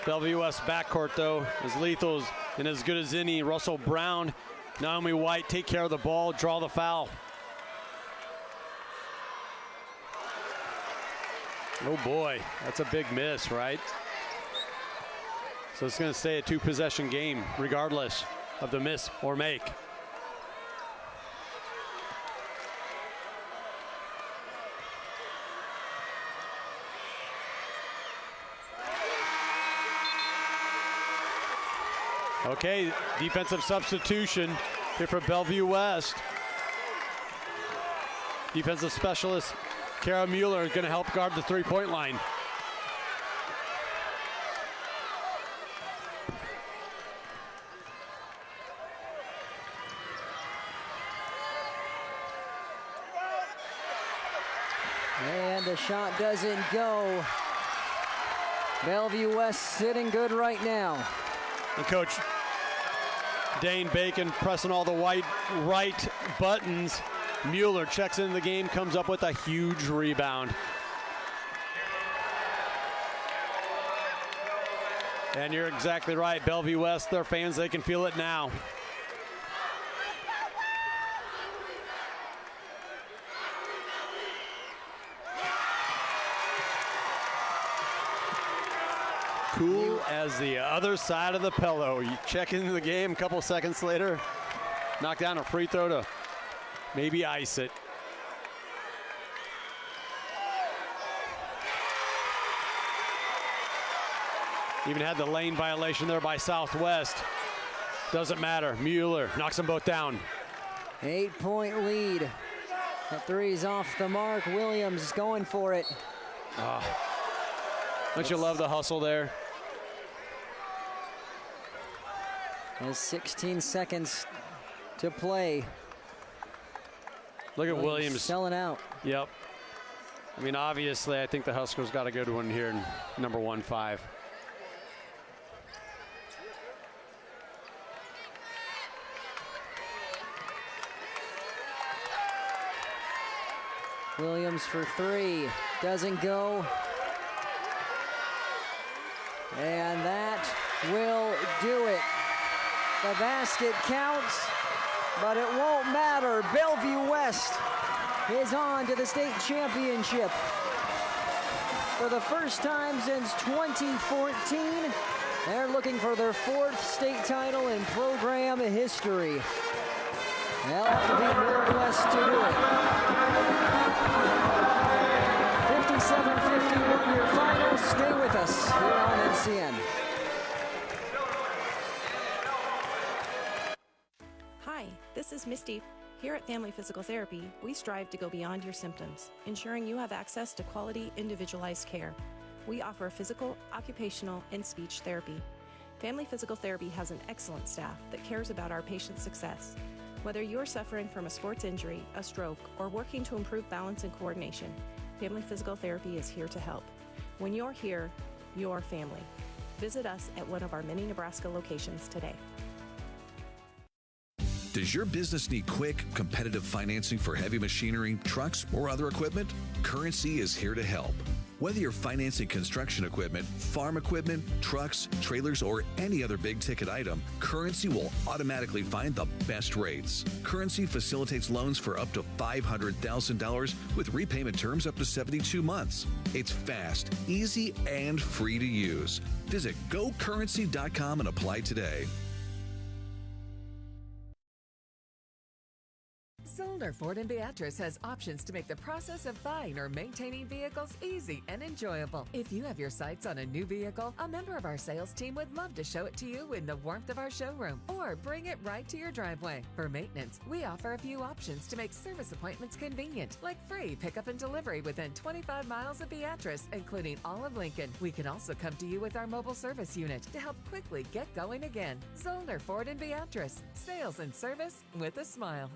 Bellevue West backcourt, though, is lethal and as good as any. Russell Brown, Naomi White take care of the ball, draw the foul. Oh boy, that's a big miss, right? So it's going to stay a two-possession game regardless of the miss or make. Okay, defensive substitution here for Bellevue West. Defensive specialist Kara Mueller is going to help guard the three-point line. And the shot doesn't go. Bellevue West sitting good right now. And Coach Dane Bacon pressing all the right buttons. Mueller checks into the game, comes up with a huge rebound. And you're exactly right, Bellevue West, their fans, they can feel it now. Cool as the other side of the pillow. You check into the game a couple seconds later, knock down a free throw to maybe ice it. Even had the lane violation there by Southwest. Doesn't matter. Mueller knocks them both down. 8-point lead. That three's off the mark. Williams is going for it. Don't you love the hustle there? There's 16 seconds to play. Look at Williams selling out. Yep. I mean, obviously, I think the Huskers got a good one here in number 1-5. Williams for three. Doesn't go. And that will do it. The basket counts, but it won't matter. Bellevue West is on to the state championship. For the first time since 2014, they're looking for their fourth state title in program history. They'll have to beat Northwest to do it. 57-51 your final. Stay with us here on NCN. Hi, this is Misty. Here at Family Physical Therapy, we strive to go beyond your symptoms, ensuring you have access to quality, individualized care. We offer physical, occupational, and speech therapy. Family Physical Therapy has an excellent staff that cares about our patients' success. Whether you're suffering from a sports injury, a stroke, or working to improve balance and coordination, Family Physical Therapy is here to help. When you're here, you're family. Visit us at one of our many Nebraska locations today. Does your business need quick, competitive financing for heavy machinery, trucks, or other equipment? Currency is here to help. Whether you're financing construction equipment, farm equipment, trucks, trailers, or any other big-ticket item, Currency will automatically find the best rates. Currency facilitates loans for up to $500,000 with repayment terms up to 72 months. It's fast, easy, and free to use. Visit GoCurrency.com and apply today. So Zollner Ford in Beatrice has options to make the process of buying or maintaining vehicles easy and enjoyable. If you have your sights on a new vehicle, a member of our sales team would love to show it to you in the warmth of our showroom or bring it right to your driveway. For maintenance, we offer a few options to make service appointments convenient, like free pickup and delivery within 25 miles of Beatrice, including all of Lincoln. We can also come to you with our mobile service unit to help quickly get going again. Zollner Ford in Beatrice. Sales and service with a smile.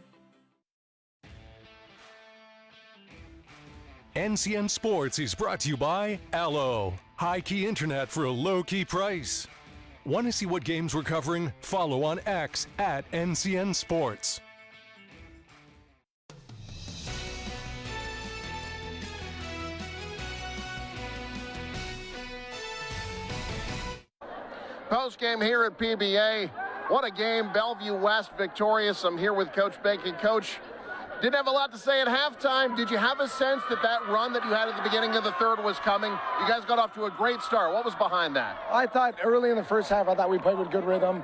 NCN Sports is brought to you by Allo. High-key internet for a low-key price. Want to see what games we're covering? Follow on X at NCN Sports. Post-game here at PBA. What a game. Bellevue West victorious. I'm here with Coach Bacon. Coach, didn't have a lot to say at halftime. Did you have a sense that that run that you had at the beginning of the third was coming? You guys got off to a great start. What was behind that? I thought early in the first half, I thought we played with good rhythm.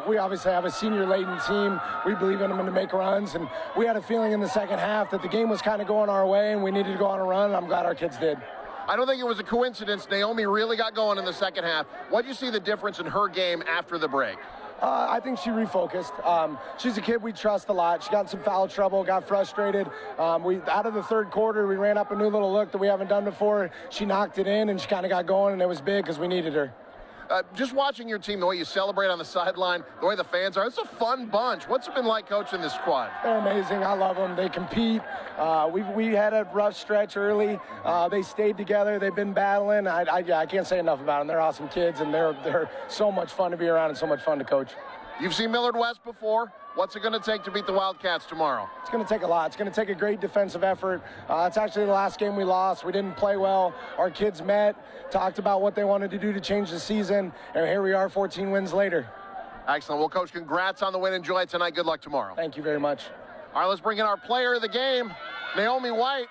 We obviously have a senior-laden team. We believe in them to make runs, and we had a feeling in the second half that the game was kind of going our way, and we needed to go on a run, and I'm glad our kids did. I don't think it was a coincidence. Naomi really got going in the second half. What did you see the difference in her game after the break? I think she refocused. She's a kid we trust a lot. She got in some foul trouble, got frustrated. Out of the third quarter, we ran up a new little look that we haven't done before. She knocked it in, and she kind of got going, and it was big because we needed her. Just watching your team, the way you celebrate on the sideline, the way the fans are, it's a fun bunch. What's it been like coaching this squad? They're amazing. I love them. They compete. We had a rough stretch early. They stayed together. They've been battling. I can't say enough about them. They're awesome kids, and they're so much fun to be around and so much fun to coach. You've seen Millard West before. What's it going to take to beat the Wildcats tomorrow? It's going to take a lot. It's going to take a great defensive effort. It's actually the last game we lost. We didn't play well. Our kids met, talked about what they wanted to do to change the season, and here we are 14 wins later. Excellent. Well, Coach, congrats on the win. Enjoy it tonight. Good luck tomorrow. Thank you very much. All right, let's bring in our player of the game, Naomi White.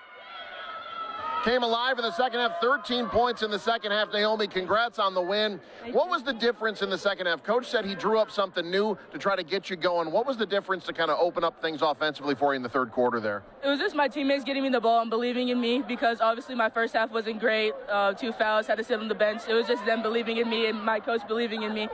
Came alive in the second half, 13 points in the second half. Naomi, congrats on the win. What was the difference in the second half? Coach said he drew up something new to try to get you going. What was the difference to kind of open up things offensively for you in the third quarter there? It was just my teammates getting me the ball and believing in me, because obviously my first half wasn't great. 2 fouls, had to sit on the bench. It was just them believing in me and my coach believing in me.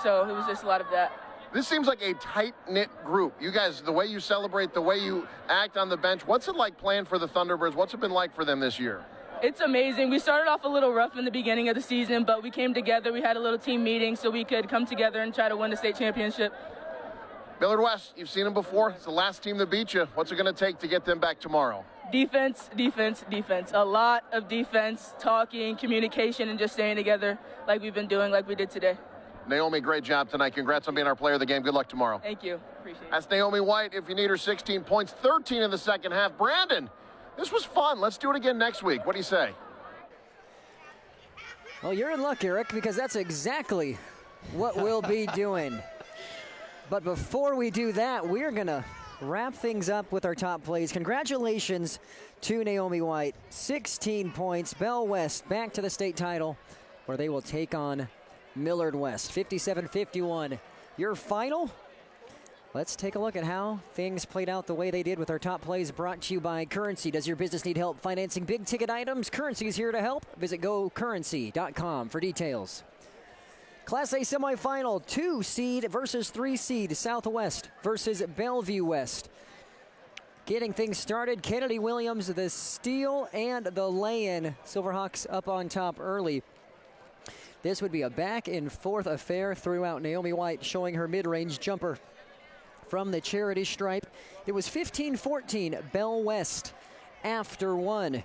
So it was just a lot of that. This seems like a tight-knit group. You guys, the way you celebrate, the way you act on the bench, what's it like playing for the Thunderbirds? What's it been like for them this year? It's amazing. We started off a little rough in the beginning of the season, but we came together. We had a little team meeting so we could come together and try to win the state championship. Millard West, you've seen them before. It's the last team that beat you. What's it going to take to get them back tomorrow? Defense, defense, defense. A lot of defense, talking, communication, and just staying together like we've been doing, like we did today. Naomi, great job tonight. Congrats on being our player of the game. Good luck tomorrow. Thank you. Appreciate it. That's Naomi White. If you need her, 16 points, 13 in the second half. Brandon, this was fun. Let's do it again next week. What do you say? Well, you're in luck, Eric, because that's exactly what we'll be doing. But before we do that, we're going to wrap things up with our top plays. Congratulations to Naomi White. 16 points. Bell West back to the state title, where they will take on Millard West. 57-51. Your final? Let's take a look at how things played out the way they did with our top plays, brought to you by Currency. Does your business need help financing big ticket items? Currency is here to help. Visit gocurrency.com for details. Class A semifinal, 2 seed versus 3 seed, Southwest versus Bellevue West. Getting things started, Kennedy Williams, the steal and the lay-in. Silverhawks up on top early. This would be a back and forth affair throughout. Naomi White showing her mid-range jumper from the charity stripe. It was 15-14, Bell West after one.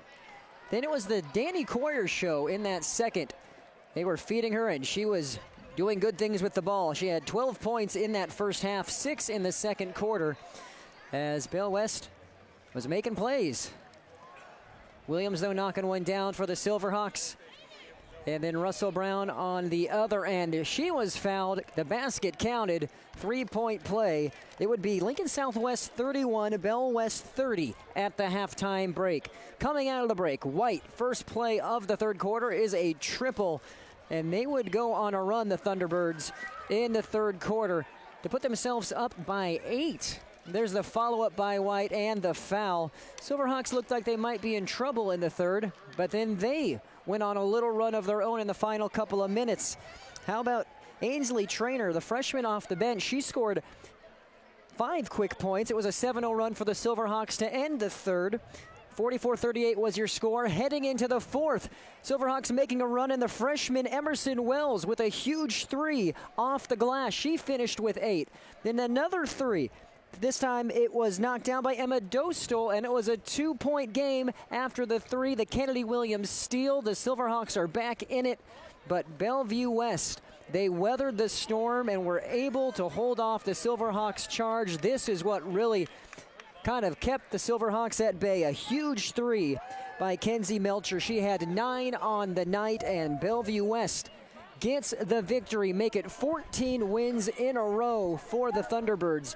Then it was the Danny Coyer show in that second. They were feeding her, and she was doing good things with the ball. She had 12 points in that first half, 6 in the second quarter, as Bell West was making plays. Williams, though, knocking one down for the Silverhawks. And then Russell Brown on the other end. She was fouled. The basket counted. 3-point play. It would be Lincoln Southwest 31, Bell West 30 at the halftime break. Coming out of the break, White, first play of the third quarter, is a triple. And they would go on a run, the Thunderbirds, in the third quarter to put themselves up by 8 There's the follow-up by White and the foul. Silverhawks looked like they might be in trouble in the third, but then they went on a little run of their own in the final couple of minutes. How about Ainsley Traynor, the freshman off the bench? She scored 5 quick points. It was a 7-0 run for the Silverhawks to end the third. 44-38 was your score. Heading into the fourth, Silverhawks making a run, and the freshman Emerson Wells with a huge 3 off the glass. She finished with 8. Then another 3. This time it was knocked down by Emma Dostal, and it was a 2-point game after the 3. The Kennedy Williams steal. The Silverhawks are back in it, but Bellevue West, they weathered the storm and were able to hold off the Silverhawks charge. This is what really kind of kept the Silverhawks at bay. A huge 3 by Kenzie Melcher. She had 9 on the night, and Bellevue West gets the victory. Make it 14 wins in a row for the Thunderbirds.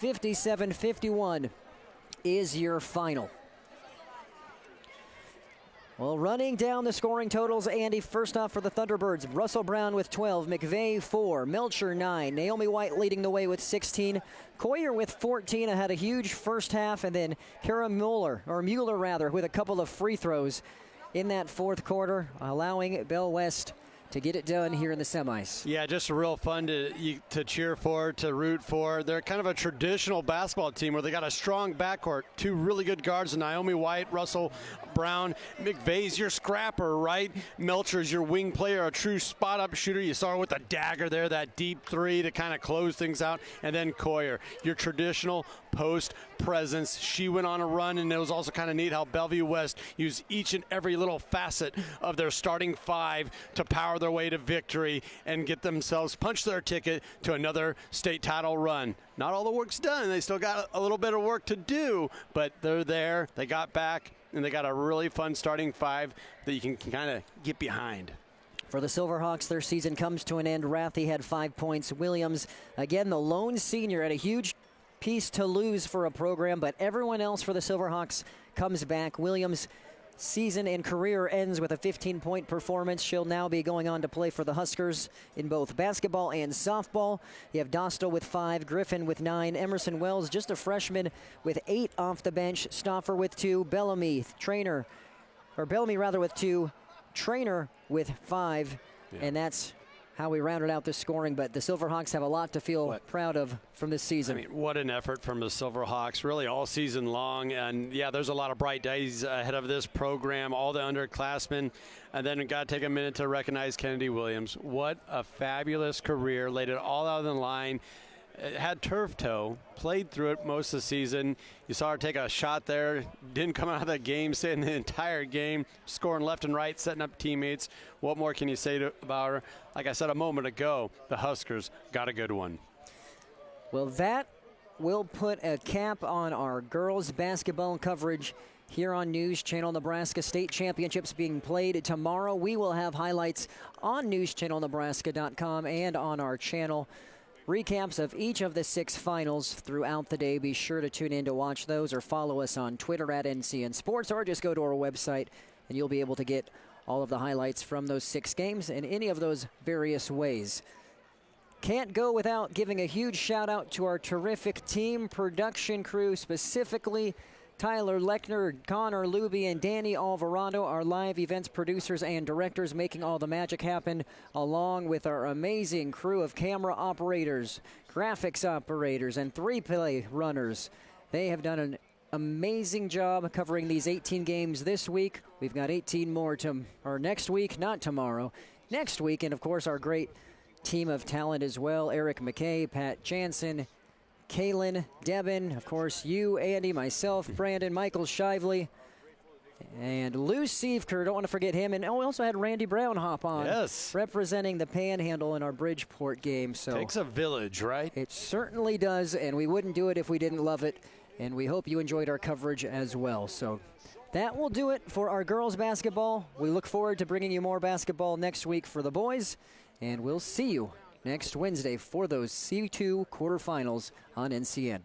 57-51 is your final. Well, running down the scoring totals, Andy, first off for the Thunderbirds, Russell Brown with 12, McVeigh 4, Melcher 9, Naomi White leading the way with 16, Coyer with 14, had a huge first half, and then Kara Mueller with a couple of free throws in that fourth quarter, allowing Bell West to get it done here in the semis. Yeah, just real fun to cheer for, to root for. They're kind of a traditional basketball team where they got a strong backcourt, 2 really good guards, Naomi White, Russell Brown. McVeigh's your scrapper, right? Melcher's your wing player, a true spot-up shooter. You saw her with the dagger there, that deep 3 to kind of close things out. And then Coyer, your traditional post presence. She went on a run, and it was also kind of neat how Bellevue West used each and every little facet of their starting 5 to power their way to victory and get themselves, punch their ticket to another state title run. Not all the work's done. They still got a little bit of work to do, but they're there. They got back, and they got a really fun starting 5 that you can kind of get behind. For the Silverhawks, their season comes to an end. Rathie had 5 points. Williams, again, the lone senior, had a huge piece to lose for a program, but everyone else for the Silverhawks comes back. Williams' season and career ends with a 15-point performance. She'll now be going on to play for the Huskers in both basketball and softball. You have Dostal with 5, Griffin with 9, Emerson Wells, just a freshman, with 8 off the bench, Stauffer with 2, Bellamy with 2, Traynor with 5, and that's how we rounded out the scoring. But the Silverhawks have a lot to feel proud of from this season. I mean, what an effort from the Silverhawks, really all season long. And yeah, there's a lot of bright days ahead of this program, all the underclassmen. And then we got to take a minute to recognize Kennedy Williams. What a fabulous career, laid it all out on the line. Had turf toe, played through it most of the season. You saw her take a shot there, didn't come out of that game, stayed in the entire game, scoring left and right, setting up teammates. What more can you say about her? Like I said a moment ago, the Huskers got a good one. Well, that will put a cap on our girls basketball coverage here on News Channel. Nebraska State Championships being played tomorrow. We will have highlights on newschannelnebraska.com and on our channel. Recaps of each of the 6 finals throughout the day. Be sure to tune in to watch those, or follow us on Twitter at NCN Sports, or just go to our website and you'll be able to get all of the highlights from those 6 games in any of those various ways. Can't go without giving a huge shout out to our terrific team production crew, specifically Tyler Lechner, Connor Luby, and Danny Alvarado, our live events producers and directors, making all the magic happen, along with our amazing crew of camera operators, graphics operators, and 3-play runners. They have done an amazing job covering these 18 games this week. We've got 18 more next week, not tomorrow. Next week, and of course our great team of talent as well. Eric McKay, Pat Jansen, Kaylin, Devin, of course, you, Andy, myself, Brandon, Michael Shively, and Lou Sievker. Don't want to forget him. And we also had Randy Brown hop on. Yes. Representing the Panhandle in our Bridgeport game. So takes a village, right? It certainly does, and we wouldn't do it if we didn't love it. And we hope you enjoyed our coverage as well. So that will do it for our girls basketball. We look forward to bringing you more basketball next week for the boys, and we'll see you next Wednesday for those C2 quarterfinals on NCN.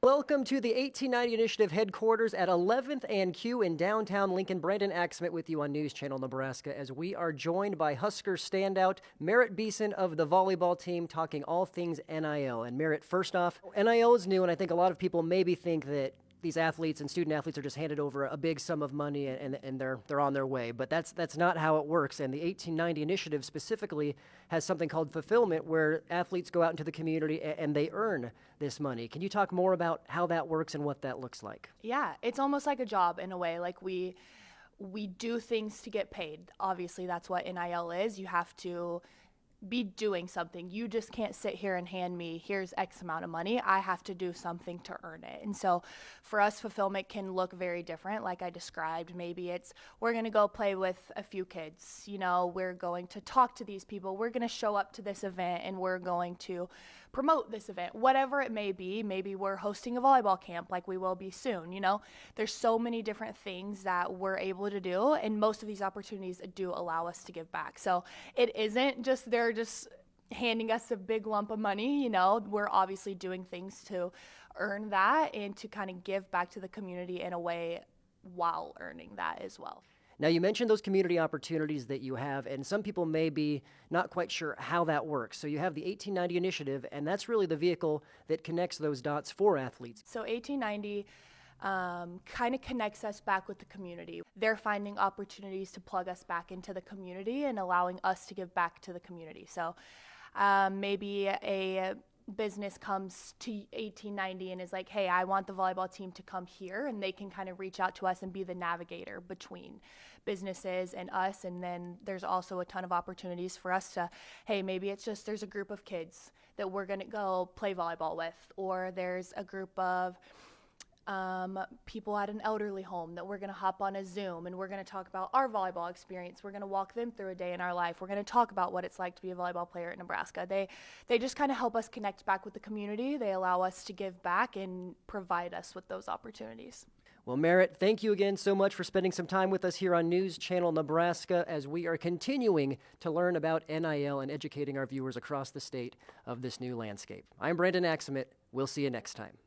Welcome to the 1890 Initiative headquarters at 11th and Q in downtown Lincoln. Brandon Axmit with you on News Channel Nebraska as we are joined by Husker standout Merritt Beeson of the volleyball team talking all things NIL. And Merritt, first off, NIL is new, and I think a lot of people maybe think that these athletes and student athletes are just handed over a big sum of money and they're on their way. But that's not how it works. And the 1890 Initiative specifically has something called fulfillment, where athletes go out into the community and they earn this money. Can you talk more about how that works and what that looks like? Yeah, it's almost like a job in a way. Like we do things to get paid. Obviously, that's what NIL is. You have to be doing something. You just can't sit here and hand me, here's X amount of money. I have to do something to earn it. And so for us, fulfillment can look very different. Like I described, maybe it's, we're going to go play with a few kids. You know, we're going to talk to these people. We're going to show up to this event and we're going to promote this event, whatever it may be. Maybe we're hosting a volleyball camp like we will be soon. You know, there's so many different things that we're able to do, and most of these opportunities do allow us to give back. So it isn't just they're just handing us a big lump of money. You know, we're obviously doing things to earn that and to kind of give back to the community in a way while earning that as well. Now, you mentioned those community opportunities that you have, and some people may be not quite sure how that works. So you have the 1890 Initiative, and that's really the vehicle that connects those dots for athletes. So 1890 kind of connects us back with the community. They're finding opportunities to plug us back into the community and allowing us to give back to the community. So maybe a business comes to 1890 and is like, hey, I want the volleyball team to come here, and they can kind of reach out to us and be the navigator between businesses and us. And then there's also a ton of opportunities for us to, hey, maybe it's just there's a group of kids that we're going to go play volleyball with, or there's a group of people at an elderly home that we're going to hop on a Zoom and we're going to talk about our volleyball experience. We're going to walk them through a day in our life. We're going to talk about what it's like to be a volleyball player in Nebraska. They just kind of help us connect back with the community. They allow us to give back and provide us with those opportunities. Well, Merritt, thank you again so much for spending some time with us here on News Channel Nebraska as we are continuing to learn about NIL and educating our viewers across the state of this new landscape. I'm Brandon Axmit. We'll see you next time.